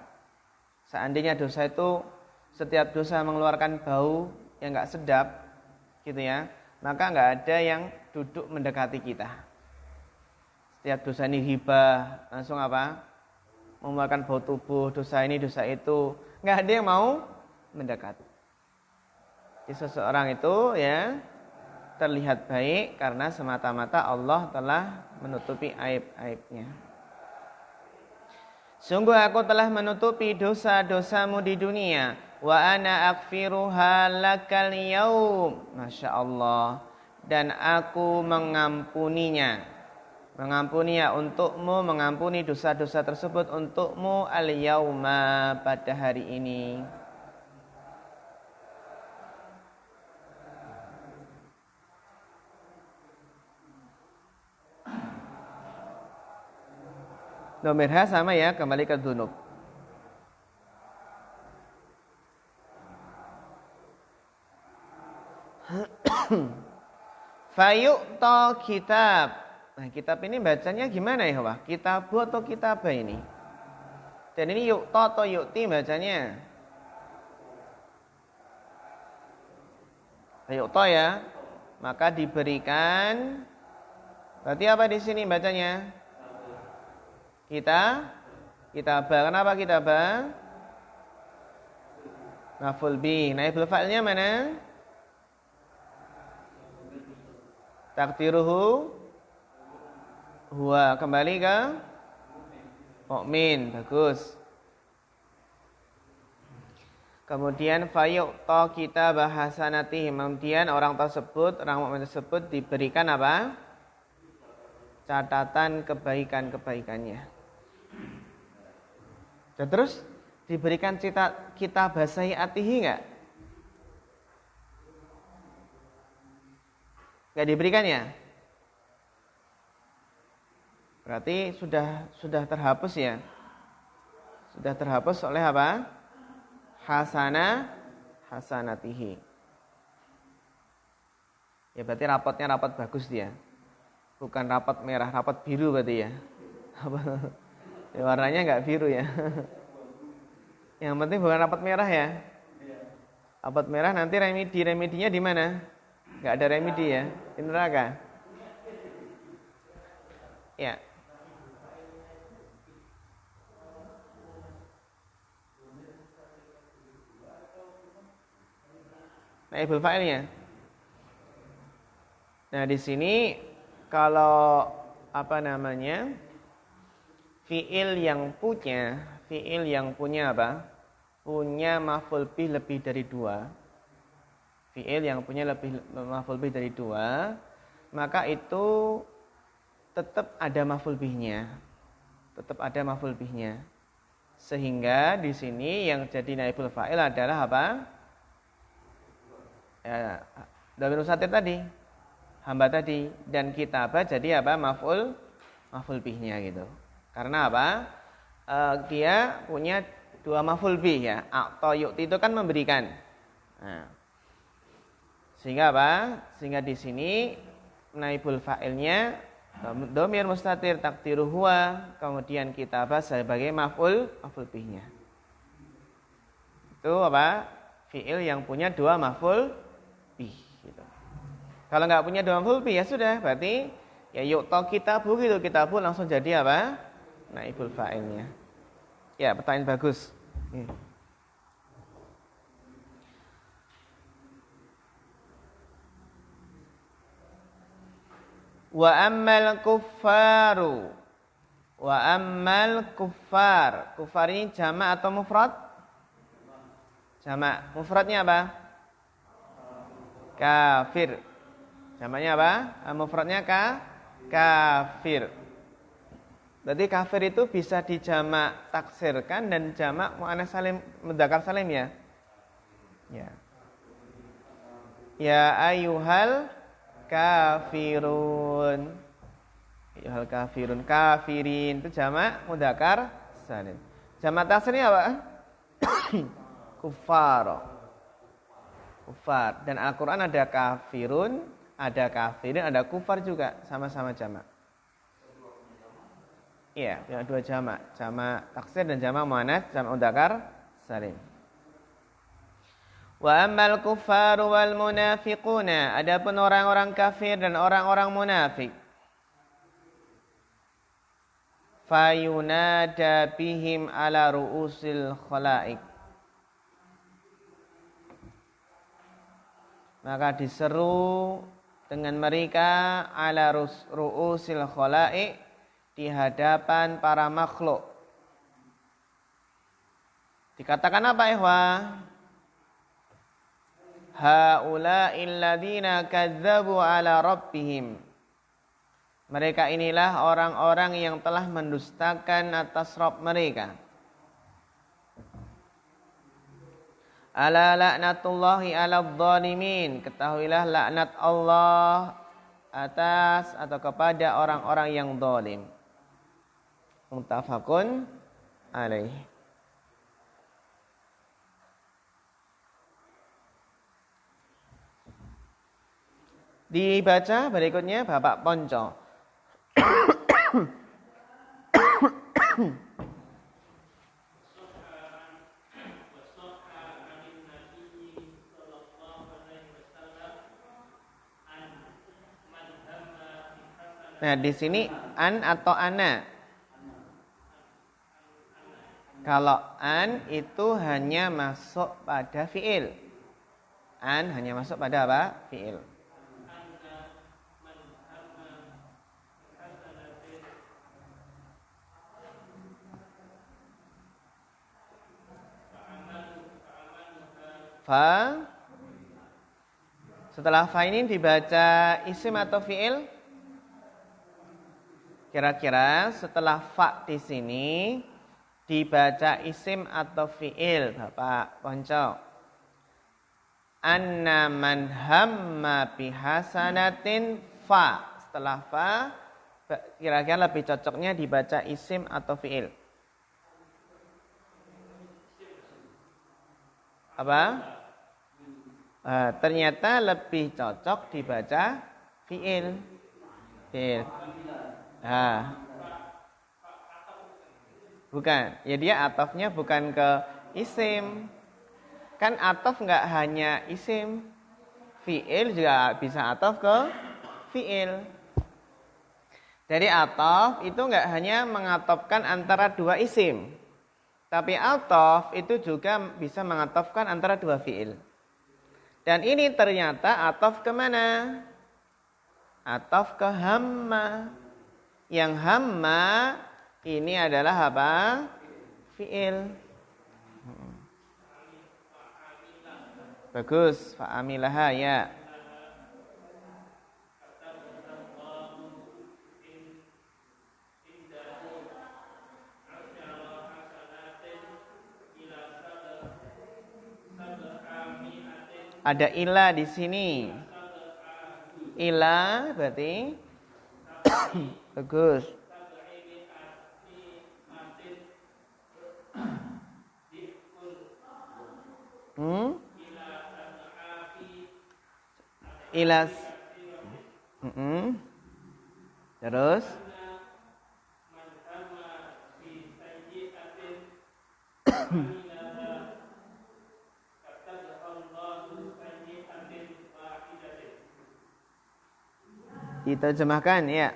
Seandainya dosa itu, setiap dosa mengeluarkan bau yang enggak sedap gitu ya, maka enggak ada yang duduk mendekati kita. Setiap dosa ini hibah, langsung apa? Mengeluarkan bau tubuh, dosa ini, dosa itu, enggak ada yang mau mendekat. Jadi seseorang itu ya terlihat baik karena semata-mata Allah telah menutupi aib-aibnya. Sungguh aku telah menutupi dosa-dosamu di dunia. Wa ana aghfiruha lakal yaum. Masya Allah. Dan aku mengampuninya. Mengampuninya untukmu, mengampuni dosa-dosa tersebut untukmu al-yauma, pada hari ini. Domirha sama ya, kembali ke dzunub. Fayu'ta kitab. Nah, kitab ini bacanya gimana ya, Wah? Kitabu atau kitabah ini? Dan ini yu'ta atau yu'ti bacanya? Fayu'ta ya. Maka diberikan. Berarti apa di sini bacanya? Kitabah. Kenapa kitabah? Maf'ul bih. Naibul fa'ilnya mana? Takdiruhu huwa. Kembali ke mukmin. Bagus. Kemudian fayu'ta kitabah hasanatihim. Kemudian orang mukmin tersebut diberikan apa? Catatan kebaikan-kebaikannya. Dan terus diberikan kitabah sayyi'atihi enggak? Enggak diberikan ya? Berarti sudah terhapus ya? Sudah terhapus oleh apa? Hasanatihi. Ya berarti rapotnya rapot bagus dia. Bukan rapot merah, rapot biru berarti ya. Ya, warnanya enggak biru ya. Yang penting bukan rapot merah ya. Rapot merah nanti remedinya di mana? Enggak ada remedi ya, di neraka. Ya. Naibul fa'ilnya. Nah, di sini kalau fiil yang punya apa? Punya maf'ul bih lebih dari 2. fi'il yang punya maf'ul bih dari 2, maka itu tetap ada maf'ul bihnya. Tetap ada maf'ul bihnya. Sehingga di sini yang jadi naibul fa'il adalah apa? Ya, dhamir mustatir tadi, hamba tadi, dan kitabah jadi apa? Maf'ul bihnya gitu. Karena apa? Dia punya 2 maf'ul bih ya. Atau yu'ti itu kan memberikan. Nah, sehingga apa? Sehingga di sini naibul fa'ilnya dhamir mustatir takdiru huwa, kemudian kitabah sebagai maf'ul bihnya. Itu apa? Fi'il yang punya 2 maf'ul bih gitu. Kalau enggak punya 2 maf'ul bih ya sudah, berarti ya yu'ta kitabu gitu, kitabu langsung jadi apa? Naibul fa'ilnya. Ya, pertanyaan bagus. Wa ammal kuffaru. Wa ammal kuffar. Kuffar ini jamak atau mufrad? Jamak. Mufradnya apa? Kafir. Jamaknya apa? Mufradnya kafir. Berarti kafir itu bisa dijamak taksirkan dan jamak muannats salim, mudzakkar salim ya. Ya. Ya ayyuhal kafirun. Ayyuhal kafirun, kafirin itu jamak mudzakkar salim. Jamak taksirnya apa? Kufar. Kufar. Dan Al-Qur'an ada kafirun, ada kafirin, ada kufar juga, sama-sama jamak. Iya, punya 2 jamak, jamak taksir dan jamak muannats, jamak mudzakkar salim. Wa ammal kuffaru wal munafiquna, adapun orang-orang kafir dan orang-orang munafik, fayunada bihim ala ru'usil khalaik, maka diseru dengan mereka ala ru'usil khalaik, di hadapan para makhluk. Dikatakan apa ikhwah? Haula'il ladzina kadzdzabu ala rabbihim. Mereka inilah orang-orang yang telah mendustakan atas Rabb mereka. Ala la'natullahi 'alal zalimin. Ketahuilah laknat Allah atas atau kepada orang-orang yang zalim. Muttafaqun alaih. Dibaca berikutnya Bapak Ponco. Nah, di sini an atau ana. Kalau an itu hanya masuk pada fi'il. An hanya masuk pada apa? Fi'il. Fa. Setelah fa ini dibaca isim atau fi'il? Kira-kira setelah fa di sini dibaca isim atau fi'il, Bapak Ponco? Anna man hamma bihasanatin fa. Setelah fa, kira-kira lebih cocoknya dibaca isim atau fi'il? Apa? Ternyata lebih cocok dibaca fi'il. Fi'il. Bukan, ya dia atofnya bukan ke isim. Kan atof nggak hanya isim, fi'il juga bisa atof ke fi'il. Jadi atof itu nggak hanya mengatofkan antara 2 isim, tapi atof itu juga bisa mengatofkan antara 2 fi'il. Dan ini ternyata atof kemana? Atof ke hamma. Yang hamma ini adalah apa? Fi'il. Bagus. Fa'amilaha ya. Ada ila di sini. Ila berarti bagus. Ilas. Terus diterjemahkan ya.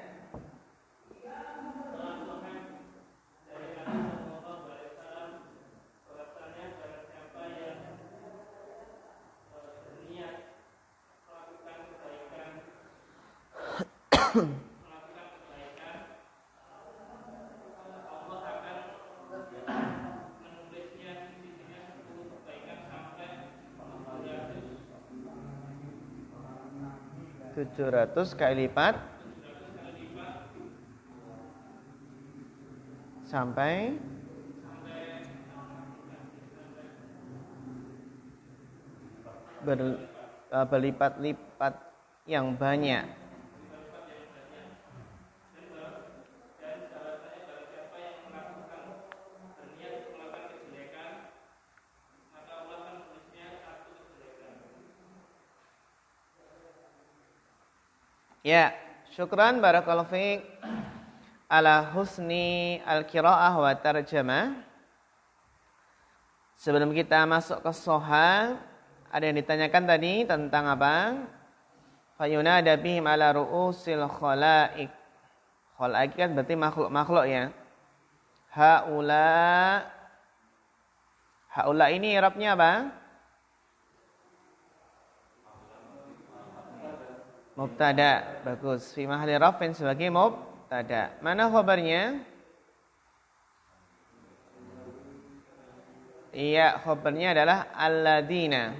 Tujuh ratus kali lipat sampai berlipat-lipat yang banyak. Ya, syukran barakallahu fiik ala husni al-qiraah wa tarjamah. Sebelum kita masuk ke soha, ada yang ditanyakan tadi tentang apa? Fayunada bihim ala ru'usil khalaik. Khalaik kan berarti makhluk-makhluk ya. Haula ini i'rabnya apa? Mubtada. Bagus. Fi mahalli raf'in sebagai mubtada. Mana khabarnya? Iya, khabarnya adalah alladzina.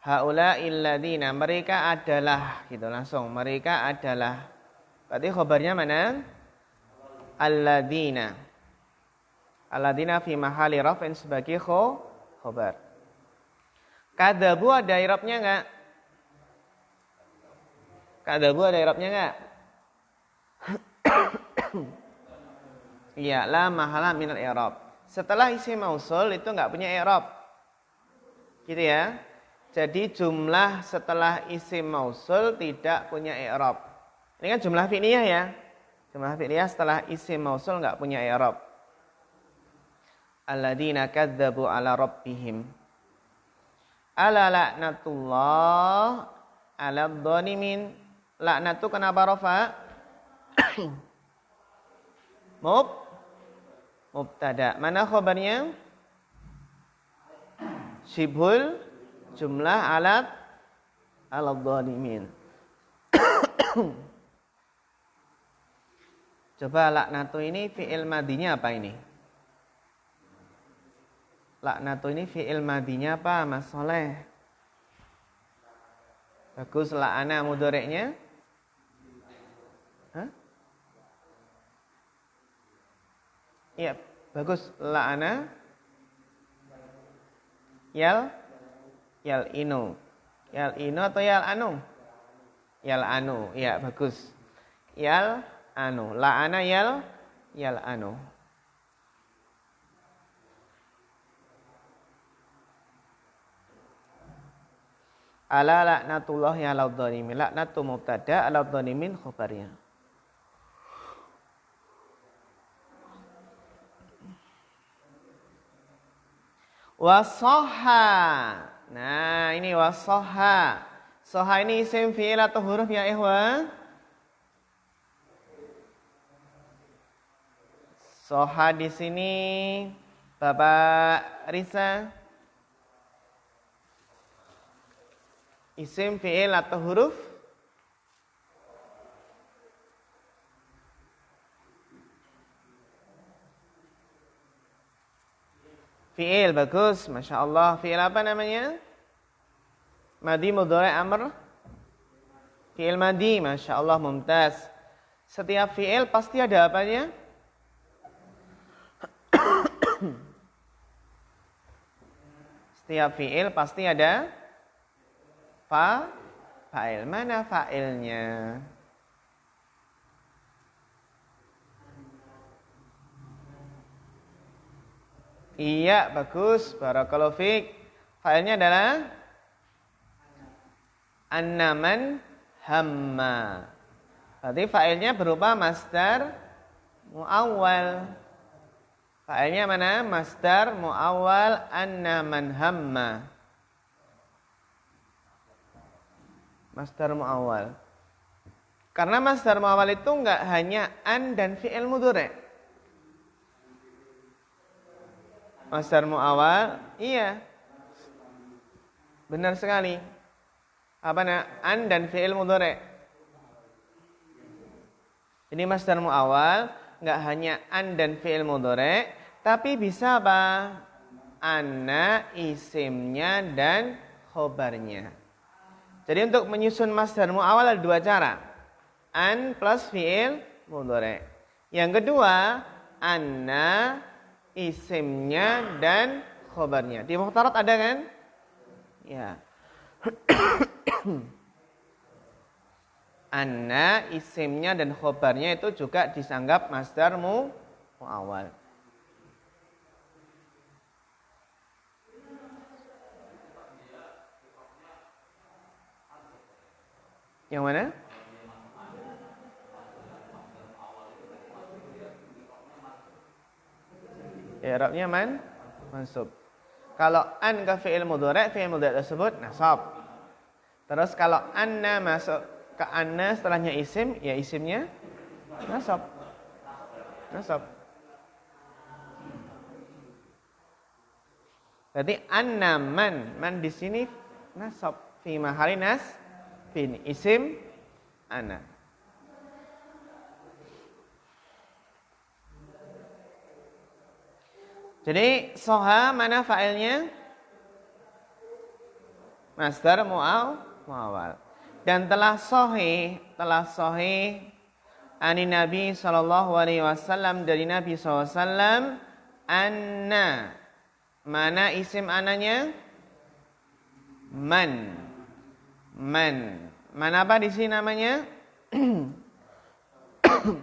Haula illadina, mereka adalah gitu langsung, mereka adalah. Berarti khabarnya mana? Alladzina. Alladzina fi mahalli raf'in sebagai khabar. Kadzabu ada i'rabnya enggak? Kadzabu ada i'rabnya enggak? Iya, la mahala minal i'rab. Setelah isim mausul itu enggak punya i'rab. Gitu ya. Jadi jumlah setelah isim mausul tidak punya i'rab. Ini kan jumlah fi'liyah ya. Jumlah fi'liyah setelah isim mausul enggak punya i'rab. Alladzina kadzabu ala rabbihim. Ala la'natullah ala dhalimin. Laknat itu kenapa rafa? Mubtada. Mana khabarnya? Shibhul jumlah alat al-dhalimin. Coba laknatu ini fi'il madinya apa ini? Laknatu ini fi'il madinya apa Mas Soleh? Bagus, la'ana mudhari'nya? Hah? Iya, bagus. La'ana yal inu. Yal inu atau yal anu? Yal anu. Iya, bagus. Yal anu. La'ana yal anu. Ala laknatullahi ala dhalimin. Laknatu mubtada, ala dhalimin khabarnya. Wasoha. Nah, ini wasoha. Soha ini isim fi'il atau huruf ya ikhwan? Soha di sini Bapak Risa. Isim fi'il atau huruf? Fi'il, bagus. Masya Allah. Fi'il apa namanya? Madi mudhari amr, fi'il madi, Masya Allah, mumtaz. Setiap fi'il pasti ada apanya? Setiap fi'il pasti ada fa'il. Mana fa'ilnya? Iya, bagus. Barakallahu fiik. Fa'ilnya adalah annaman hamma. Berarti fa'ilnya berupa masdar mu'awwal. Fa'ilnya mana? Masdar mu'awwal annaman hamma. Masdar mu'awwal. Karena masdar mu'awwal itu enggak hanya an dan fi'il mudhari'. Masdar mu'awwal, iya. Benar sekali. Apa namanya? An dan fi'il mudhari'. Ini masdar mu'awwal enggak hanya an dan fi'il mudhari', tapi bisa apa? Anna, isimnya dan khobarnya. Jadi untuk menyusun masdar mu'awwal ada dua cara. An plus fi'il mudhari'. Yang kedua, anna, isimnya dan khobarnya. Di muhtarat ada kan? Ya. Anna, isimnya dan khobarnya itu juga disanggap masdar mu'awwal. Yang mana? I'rabnya mansub. Kalau an ke fi'il mudhari' tersebut nasab. Terus kalau anna masuk ke anna setelahnya isim, ya isimnya nasab. Nasab. Berarti anna man di sini nasab fi mahali bin isim ana. Jadi soha mana fa'ilnya? Masdar mu'awwal. Dan telah sahih ani Nabi sallallahu alaihi wasallam, dari Nabi sallallahu alaihi wasallam, anna. Mana isim ananya? Man. Mana apa di sini namanya?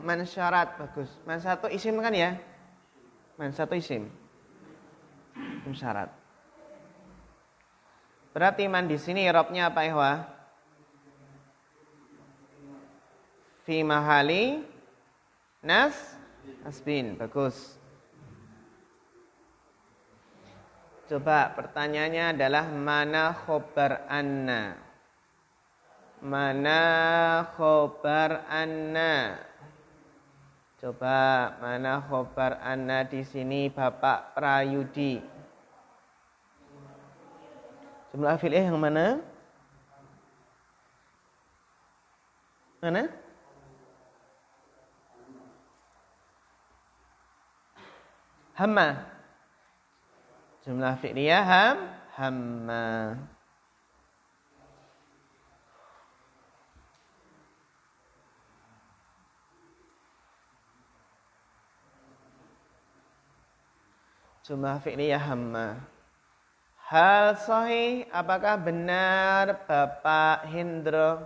Man syarat, bagus. Man satu isim kan ya? Man satu isim. Syarat. Berarti man di sini i'rabnya apa ihwa? Fi mahali nasbin. Bagus. Coba pertanyaannya adalah mana khobar anna? Mana khobar anna? Coba mana khobar anna di sini Bapak Prayudi? Jumlah fi'il yang mana? Mana? Hamma. Jumlah fi'liyah hamma. Jumlah fi'liyah hamma. Hal sahih, apakah benar Bapak Hendro?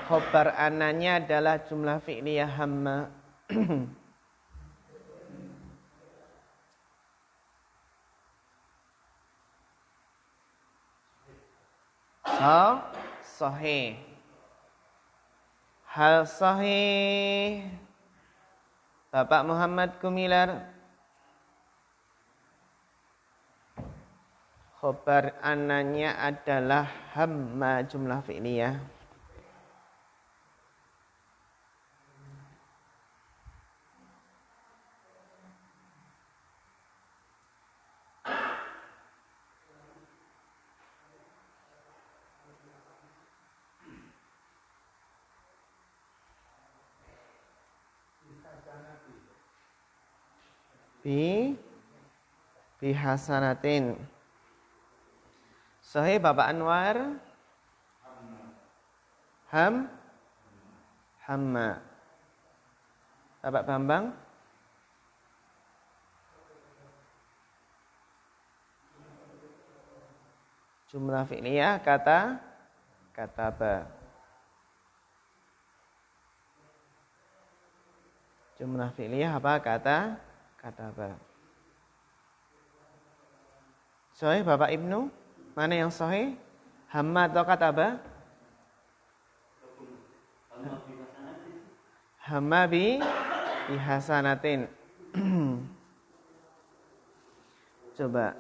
Khobar ananya adalah jumlah fi'liyah hamma. Sahih. Hal sahih Bapak Muhammad Gumilar, khobar ananya adalah hamma jumlah fi'liyah. Bi hasanatin. Sahih Bapak Anwar? Hamma. Bapak Bambang? Jumlah fi'liyah kataba. Jumlah fi'liyah apa? Kataba. Sahih Bapak Ibnu? Mana yang sahih? Hamma atau kataba? Hamma bihasanatin. Coba.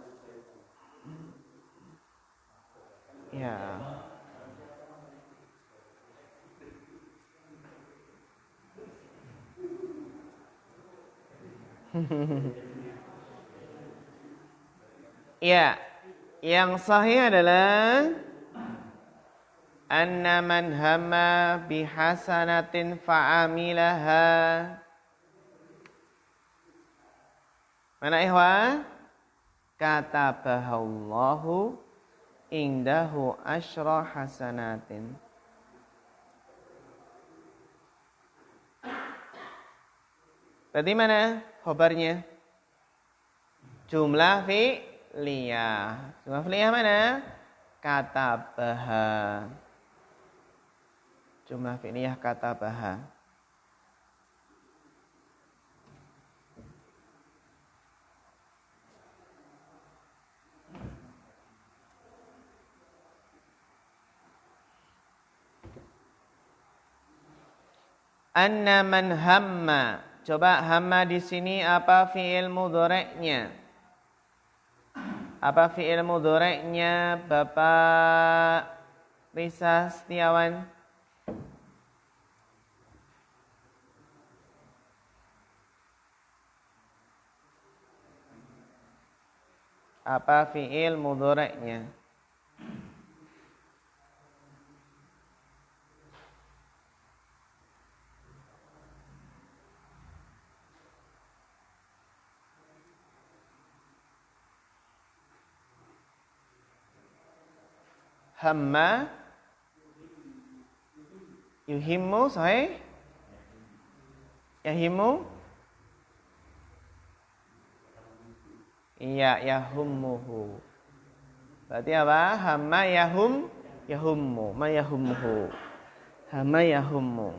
Ya. Ya, yang sahih adalah anna man hamma bihasanatin fa'amilaha. Mana ikhwan? Katabahallahu indahu asyra hasanatin. Berarti mana khobarnya? Jumlah fi'liyah. Jumlah fi'liyah mana? Katabaha. Jumlah fi'liyah katabaha. Anna man hamma. Coba hamma di sini apa fi'il mudhari'nya? Apa fi'il mudhari'nya Bapak Risa Setiawan? Apa fi'il mudhari'nya? Hamma yuhimmu sahih? Yahimu? Iya, yahummuhu. Berarti apa? Hamma yahummu. Ma yahummuhu. Hamma yahummu.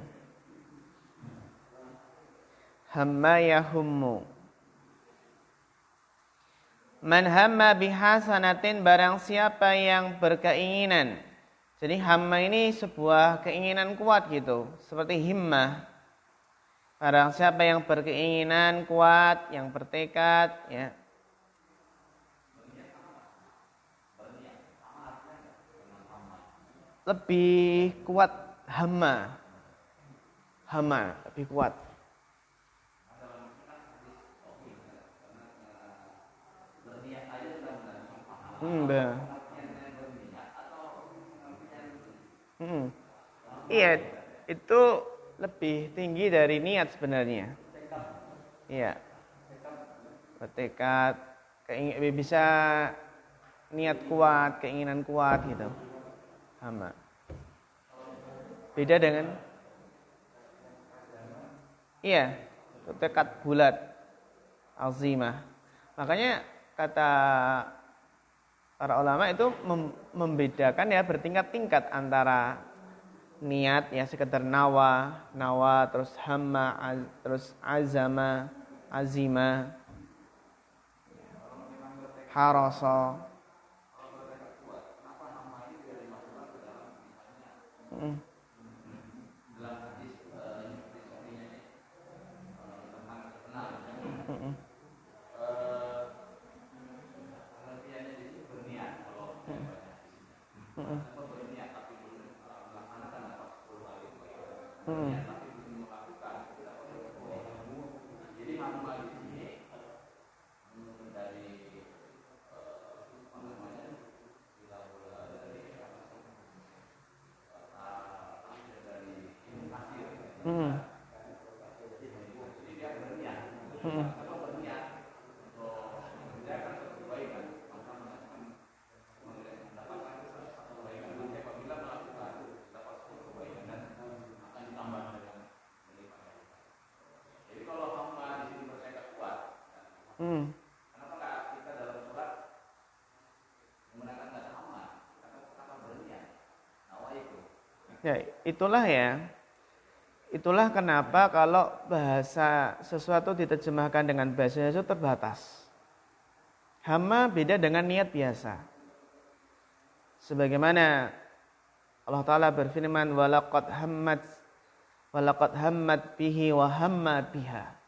Hamma yahummu. Man hamma bihasanatin, barang siapa yang berkeinginan. Jadi hamma ini sebuah keinginan kuat gitu, seperti himmah. Barang siapa yang berkeinginan kuat, yang bertekad, ya. Lebih kuat hamma. Hamma lebih kuat. Iya, itu lebih tinggi dari niat sebenarnya. Iya. Bertekad, bisa niat kuat, keinginan kuat gitu. Hama. Beda dengan iya, tekad bulat, azimah. Makanya kata para ulama itu membedakan ya, bertingkat-tingkat antara niat ya sekedar nawa terus hamma terus azama, azima, harasa. Hmm. Kenapa nggak kita dalam sholat menggunakan kata hamma? Kata berniat. Nawa itu. Ya, itulah ya. Itulah kenapa kalau bahasa sesuatu diterjemahkan dengan bahasa itu terbatas. Hamma beda dengan niat biasa. Sebagaimana Allah Ta'ala berfirman, walaqad hammat bihi wa hamma biha.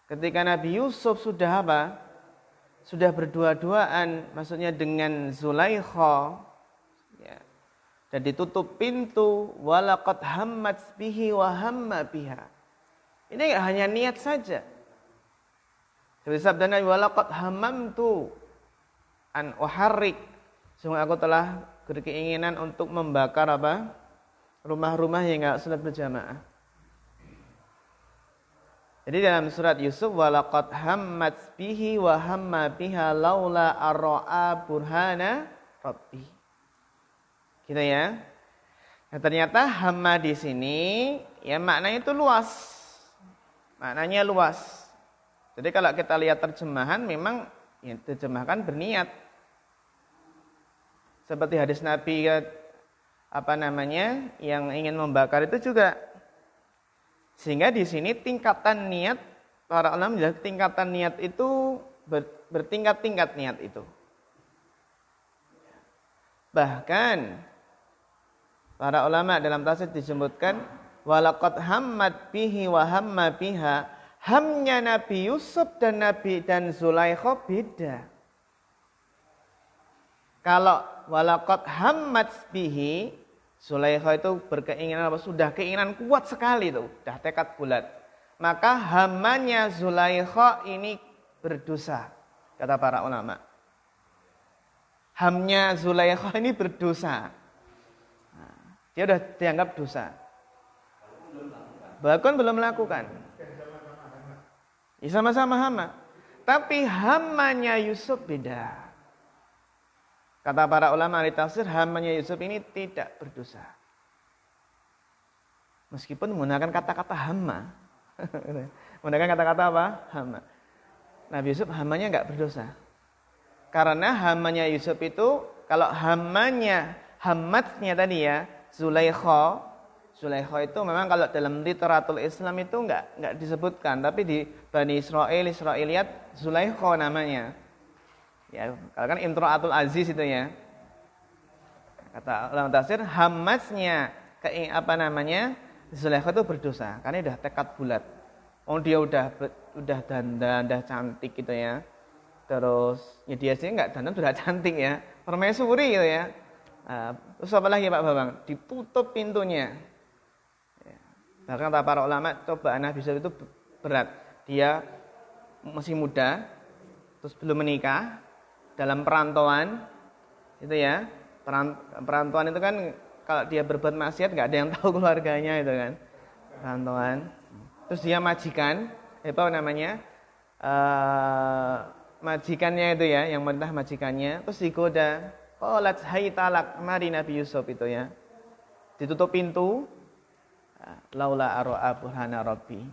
Ketika Nabi Yusuf sudah apa? Sudah berdua-duaan, maksudnya dengan Zulaikha, ya, dan ditutup pintu, walaqad hammat bihi wa hamma biha. Ini enggak hanya niat saja. Seperti sabda Nabi, walaqad hammamtu an uharrik. Sungguh aku telah berkeinginan untuk membakar apa? Rumah-rumah yang enggak salat berjamaah. Jadi dalam surat Yusuf, walaqad hammat bihi wa hamma biha laula arra'a burhana rabbih. Gitu ya. Nah, ternyata hamma di sini ya maknanya itu luas. Maknanya luas. Jadi kalau kita lihat terjemahan memang ya, terjemahkan berniat. Seperti hadis Nabi yang ingin membakar itu juga. Sehingga di sini tingkatan niat para ulama menjelaskan tingkatan niat itu bertingkat-tingkat niat itu. Bahkan para ulama dalam tafsir disebutkan walaqad hammat bihi wa hamma biha. Hamnya Nabi Yusuf dan Zulaikha beda. Kalau walaqad hammat bihi, Zulaikha itu berkeinginan apa? Sudah keinginan kuat sekali itu, sudah tekad bulat. Maka hamanya Zulaikha ini berdosa, kata para ulama. Hamnya Zulaikha ini berdosa. Dia sudah dianggap dosa. Bahkan belum melakukan. Ya, sama-sama hama. Tapi hamanya Yusuf beda. Kata para ulama ahli tafsir, hamanya Yusuf ini tidak berdosa. Meskipun menggunakan kata-kata hama. Menggunakan kata-kata apa? Hama. Nabi Yusuf hamanya enggak berdosa. Karena hamanya Yusuf itu, kalau hammatnya tadi ya, Zulaikha itu memang kalau dalam literatur Islam itu enggak disebutkan, tapi di Bani Israiliyat Zulaikha namanya. Ya, kalau kan Imro'atul Aziz itu ya. Kata ulama tafsir, hammasnya Zulaikha itu berdosa karena udah tekad bulat. Dia udah dandan, udah cantik gitu ya. Terus ya dia sih enggak dandan sudah cantik ya. Permaisuri gitu ya. Terus apa lagi Pak Bambang? Ditutup pintunya. Ya. Bahkan kata para ulama, cobaan Nabi Yusuf itu berat. Dia masih muda, terus belum menikah, dalam perantauan, itu ya. Perantauan itu kan kalau dia berbuat maksiat nggak ada yang tahu keluarganya itu kan. Perantauan. Terus dia majikan, majikannya itu ya, yang merintah majikannya, terus digoda. Qalat haytalak, mari Nabi Yusuf itu ya. Ditutup pintu. Laula ar'a burhana rabbi.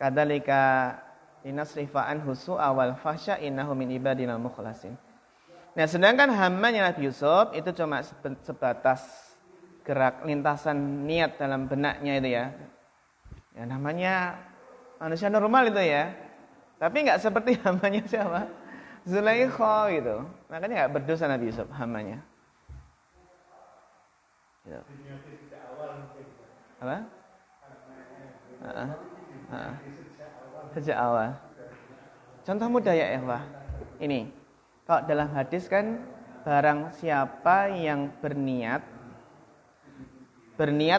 Kadzalika linasrifa anhu su'a wal fahsya innahu min ibadina mukhlasin. Nah, sedangkan hamanya Nabi Yusuf itu cuma sebatas gerak lintasan niat dalam benaknya itu ya. Ya namanya manusia normal itu ya. Tapi enggak seperti hamanya siapa? Zulaikha gitu. Makanya enggak berdosa Nabi Yusuf hamanya. Gitu. Apa? Sejak awal. Contoh mudah ya Eva. Ini. Kalau dalam hadis kan barang siapa yang berniat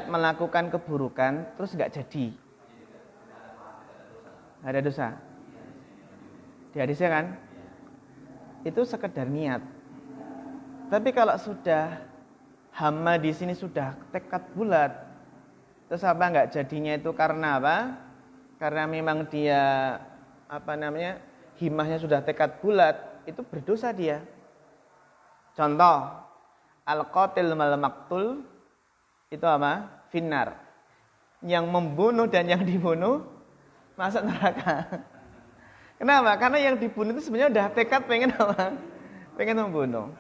melakukan keburukan terus enggak jadi. Ada dosa. Di hadisnya kan itu sekedar niat. Tapi kalau sudah hamma di sini sudah tekad bulat, terus apa enggak jadinya itu karena apa? Karena memang dia himmahnya sudah tekad bulat, itu berdosa dia. Contoh, al-qatil mal maqtul itu apa? Finnar. Yang membunuh dan yang dibunuh masuk neraka. Kenapa? Karena yang dibunuh itu sebenarnya udah tekad pengen apa? Pengen membunuh.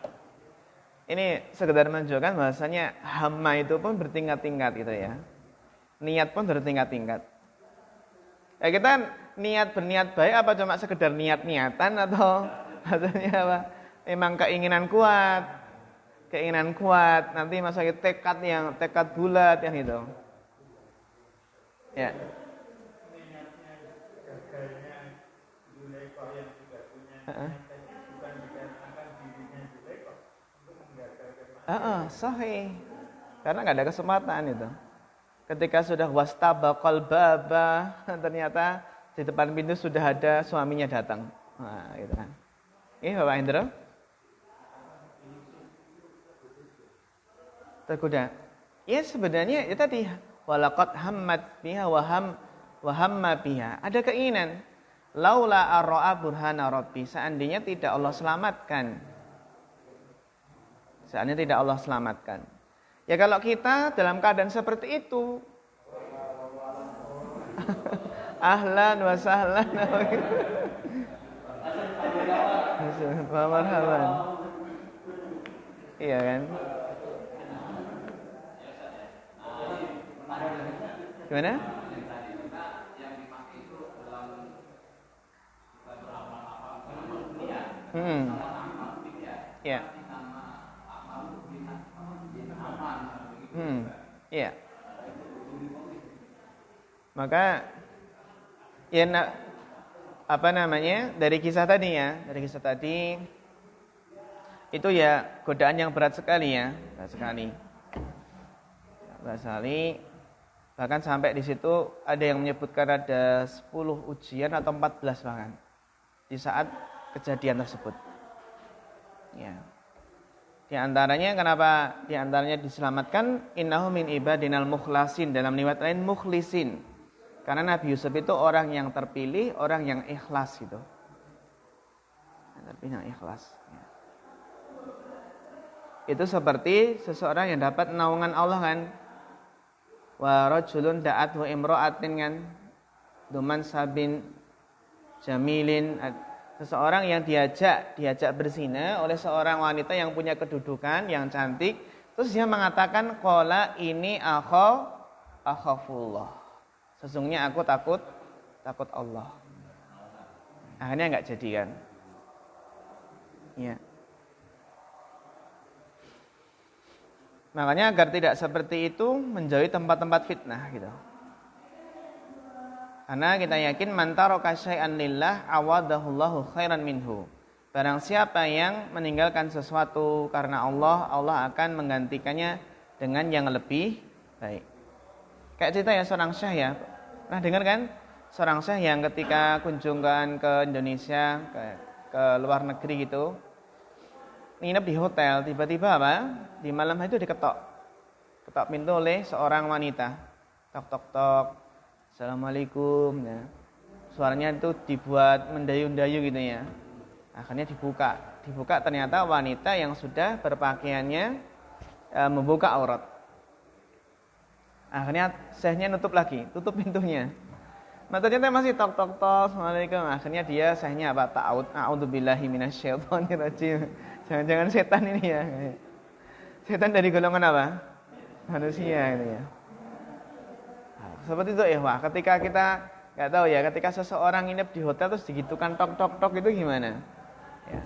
Ini sekedar menunjukkan bahwasanya hama itu pun bertingkat-tingkat gitu ya. Niat pun bertingkat-tingkat. Ya kita berniat baik apa cuma sekedar niat-niatan atau maksudnya apa? Memang keinginan kuat, nanti maksudnya tekad bulat yang itu. Ya. Sahih. Karena nggak ada kesempatan itu. Ketika sudah wastabaqal baba, ternyata di depan pintu sudah ada suaminya datang. Nah, gitu kan. Bapak Hendro. Tergoda. Ya sebenarnya itu tadi walaqad hammat biha wa hamma biha. Ada keinginan. Laula arra'a burhana rabbi. Seandainya tidak Allah selamatkan. Ya kalau kita dalam keadaan seperti itu ahlan wa sahlan wa marhaban. Iya kan? Gimana? Ya. Iya. Maka ya dari kisah tadi itu ya godaan yang berat sekali ya, berat sekali. Bahkan sampai di situ ada yang menyebutkan ada 10 ujian atau 14 bahkan di saat kejadian tersebut. Ya. Di antaranya diselamatkan innahu min ibadinal mukhlasin, dalam riwayat lain mukhlisin. Karena Nabi Yusuf itu orang yang terpilih, orang yang ikhlas gitu. Terpilih yang ikhlas. Ya. Itu seperti seseorang yang dapat naungan Allah kan. Wa rajulun da'athu imra'atin kan. Duman sabin jamilin. Seseorang yang diajak berzina oleh seorang wanita yang punya kedudukan, yang cantik. Terus dia mengatakan qala ini akhafullah. Sesungguhnya aku takut Allah. Akhirnya enggak jadi kan. Ya. Makanya agar tidak seperti itu menjauhi tempat-tempat fitnah gitu. Karena kita yakin man taraka syai'an lillah awadahullahu khairan minhu. Barang siapa yang meninggalkan sesuatu karena Allah, Allah akan menggantikannya dengan yang lebih baik. Kayak cerita ya seorang syekh ya. Pernah dengar kan? Seorang syekh yang ketika kunjungan ke Indonesia, ke luar negeri gitu, nginep di hotel, tiba-tiba apa? Di malam itu diketok pintu oleh seorang wanita. Tok. Assalamualaikum. Ya. Suaranya itu dibuat mendayu-dayu gitu ya. Akhirnya dibuka ternyata wanita yang sudah berpakaiannya membuka aurat. Akhirnya syekhnya tutup pintunya. Nah, ternyata masih tok. Assalamualaikum. Akhirnya dia syekhnya apa? A'udzubillahi minasyaitonirrajim. Jangan-jangan setan ini ya. Setan dari golongan apa? Manusia gitu ya. Seperti itu ya, ketika kita nggak tahu ya, ketika seseorang nginep di hotel terus digitukan tok itu gimana? Ya.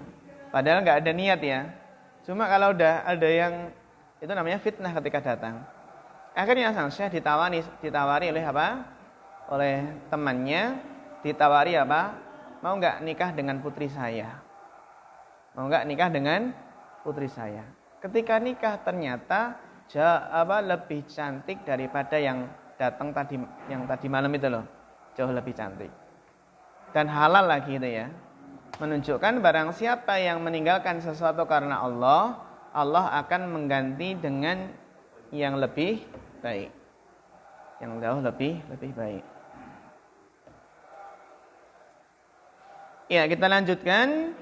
Padahal nggak ada niat ya. Cuma kalau udah ada yang itu namanya fitnah ketika datang. Akhirnya sang syekh ditawari oleh apa? Oleh temannya, ditawari apa? Mau nggak nikah dengan putri saya? Ketika nikah ternyata lebih cantik daripada yang datang tadi malam itu loh, jauh lebih cantik dan halal lagi itu ya, menunjukkan barang siapa yang meninggalkan sesuatu karena Allah, Allah akan mengganti dengan yang lebih baik, yang jauh lebih baik. Ya, kita lanjutkan.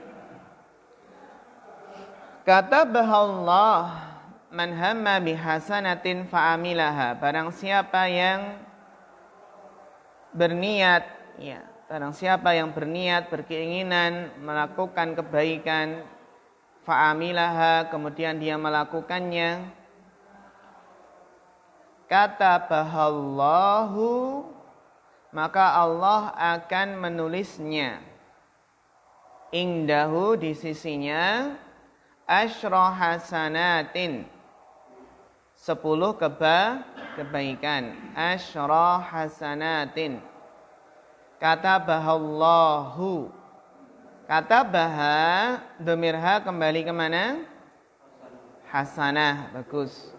Kata Allah, man hamma bihasanatin fa'amilaha. Barang siapa yang berniat ya barang siapa yang berniat, berkeinginan melakukan kebaikan, fa'amilaha, kemudian dia melakukannya, katabahallahu, maka Allah akan menulisnya, indahu, di sisinya, asyra hasanatin, 10 kebaikan, asyra hasanatin. Katabahallahu, katabaha, dhamirha kembali kemana? Hasanah, bagus.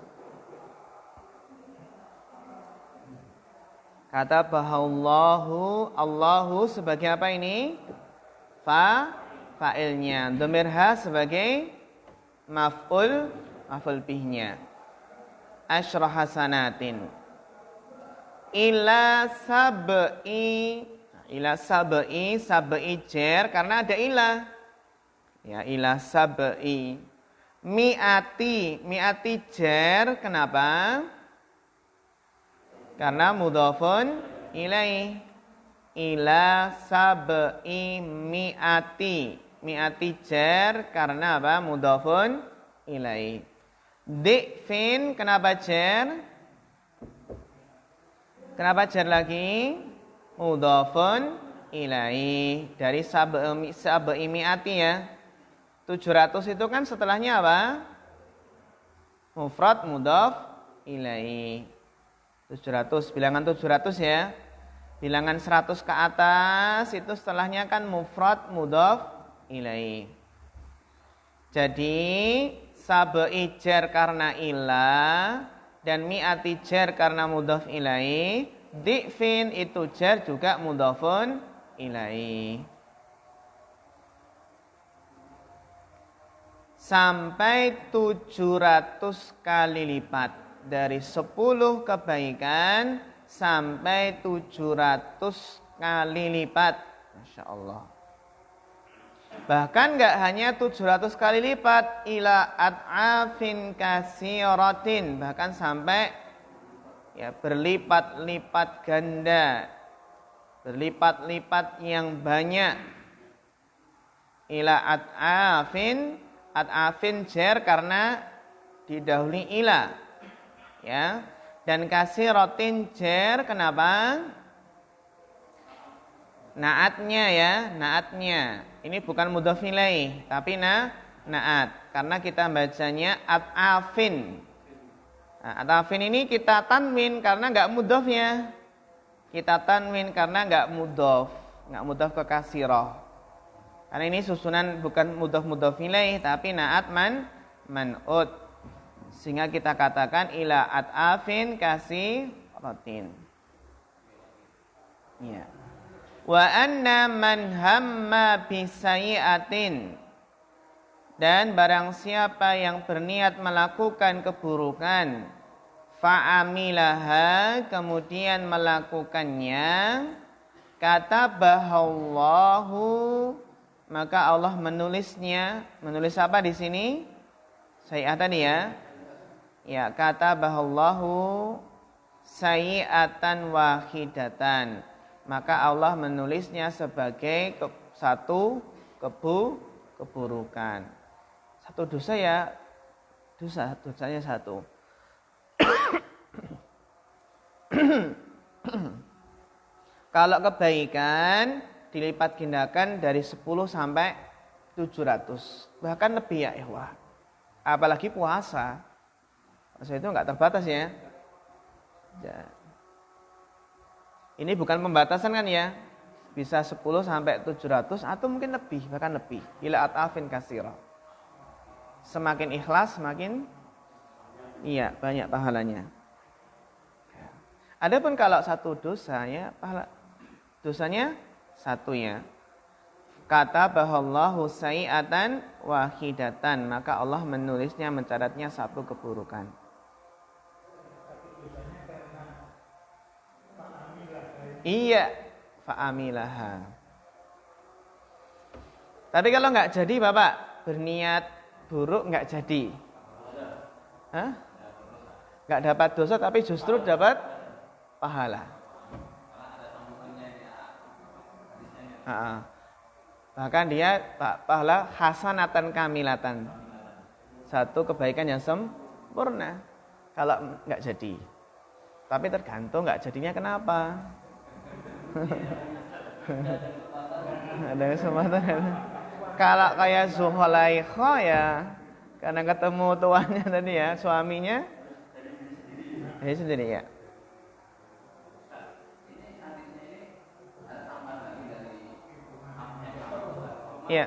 Katabahallahu, Allahu sebagai apa ini? Fa'ilnya. Dhamirha sebagai maf'ul bihnya. Asyra hasanatin. Ila sab'i jer karena ada ilah. Ya, ila sab'i. Mi'ati jer, kenapa? Karena mudhafun ilaih. Ila sab'i mi'ati jer karena apa? Mudhafun ilaih. Di'fin, kenapa jer? Kenapa jer lagi? Mudhafun ilaih. Dari sab'i mi'ati ya. 700 itu kan setelahnya apa? Mufrad mudhaf ilaih. 700, bilangan 700 ya. Bilangan 100 ke atas itu setelahnya kan mufrad mudhaf ilaih. Jadi sab'i jar karena ilah dan mi'ati jar karena mudhaf ilaih. Di'fin itu jar juga mudhafun ilaih. Sampai 700 kali lipat. Dari 10 kebaikan sampai 700 kali lipat. Masya Allah. Bahkan enggak hanya 700 kali lipat, ila ad'afin kasiratin, bahkan sampai ya berlipat-lipat ganda, berlipat-lipat yang banyak. Ila ad'afin jer karena didahului ila, ya. Dan kasiratin jer, kenapa? Naatnya ya, naatnya. Ini bukan mudhaf ilaih, tapi naat. Karena kita bacanya at'afin. Nah, at'afin ini kita tanwin karena enggak mudhafnya. Kita tanwin karena enggak mudhaf ke kasirah. Karena ini susunan bukan mudhaf ilaih, tapi naat man'ut. Sehingga kita katakan ila at'afin kasiratin. Ya. Wa anna man hamma bisayi'atin, dan barang siapa yang berniat melakukan keburukan, fa'amilaha, kemudian melakukannya, katabahallahu, maka Allah menulisnya. Menulis apa di sini? Sayi'ah tadi ya. Ya, katabahallahu sayi'atan wahidatan. Maka Allah menulisnya sebagai satu keburukan. Satu dosa ya, dosanya satu. Kalau kebaikan dilipat gandakan dari 10 sampai 700. Bahkan lebih ya ikhwah. Apalagi puasa. Puasa itu enggak terbatas ya. Ini bukan pembatasan kan ya. Bisa 10 sampai 700 atau mungkin lebih, bahkan lebih. Ila at'afin kasira. Semakin ikhlas semakin banyak pahalanya. Adapun kalau satu dosa ya, dosanya satu ya. Katabahallahu sayi'atan wahidatan, maka Allah menulisnya, mencatatnya satu keburukan. Iya, fa'amilaha. Tapi kalau enggak jadi Bapak, berniat buruk enggak jadi. Hah? Enggak dapat dosa tapi justru dapat pahala. Bahkan dia pahala hasanatan kamilatan. Satu kebaikan yang sempurna. Kalau enggak jadi. Tapi tergantung enggak jadinya kenapa. Ada kesempatan. Kalau kayak Zuhulaikha ya, karena ketemu tuannya tadi ya, suaminya, dia sendiri ya. Iya.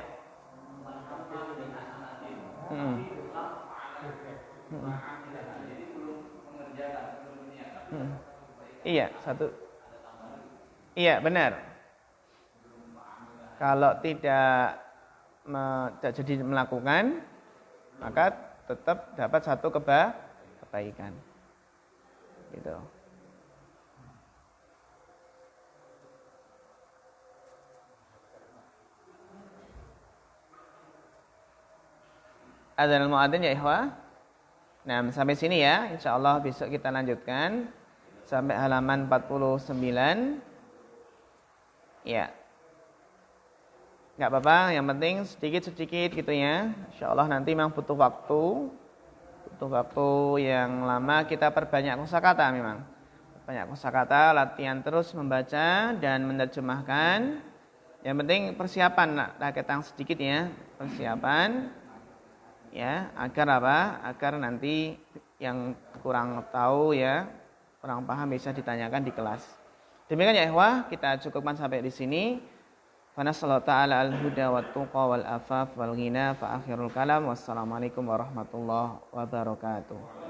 Iya, satu. Iya, benar. Kalau tidak jadi melakukan, maka tetap dapat satu kebaikan. Gitu. Adzanul muadzin ya ikhwah. Nah, sampai sini ya. Insyaallah besok kita lanjutkan sampai halaman 49. Ya. Enggak apa-apa, yang penting sedikit-sedikit gitu ya. Insyaallah nanti memang butuh waktu yang lama, kita perbanyak kosakata memang. Banyak kosakata, latihan terus membaca dan menerjemahkan. Yang penting persiapan lah kita sedikit ya, persiapan. Ya, agar apa? Agar nanti yang kurang tahu ya, kurang paham bisa ditanyakan di kelas. Demikian ya ikhwah, kita cukupkan sampai di sini. Wa nasallahu ta'ala al-huda wat tuqa wal afaf wal ghina fa akhirul kalam. Wassalamualaikum warahmatullahi wabarakatuh.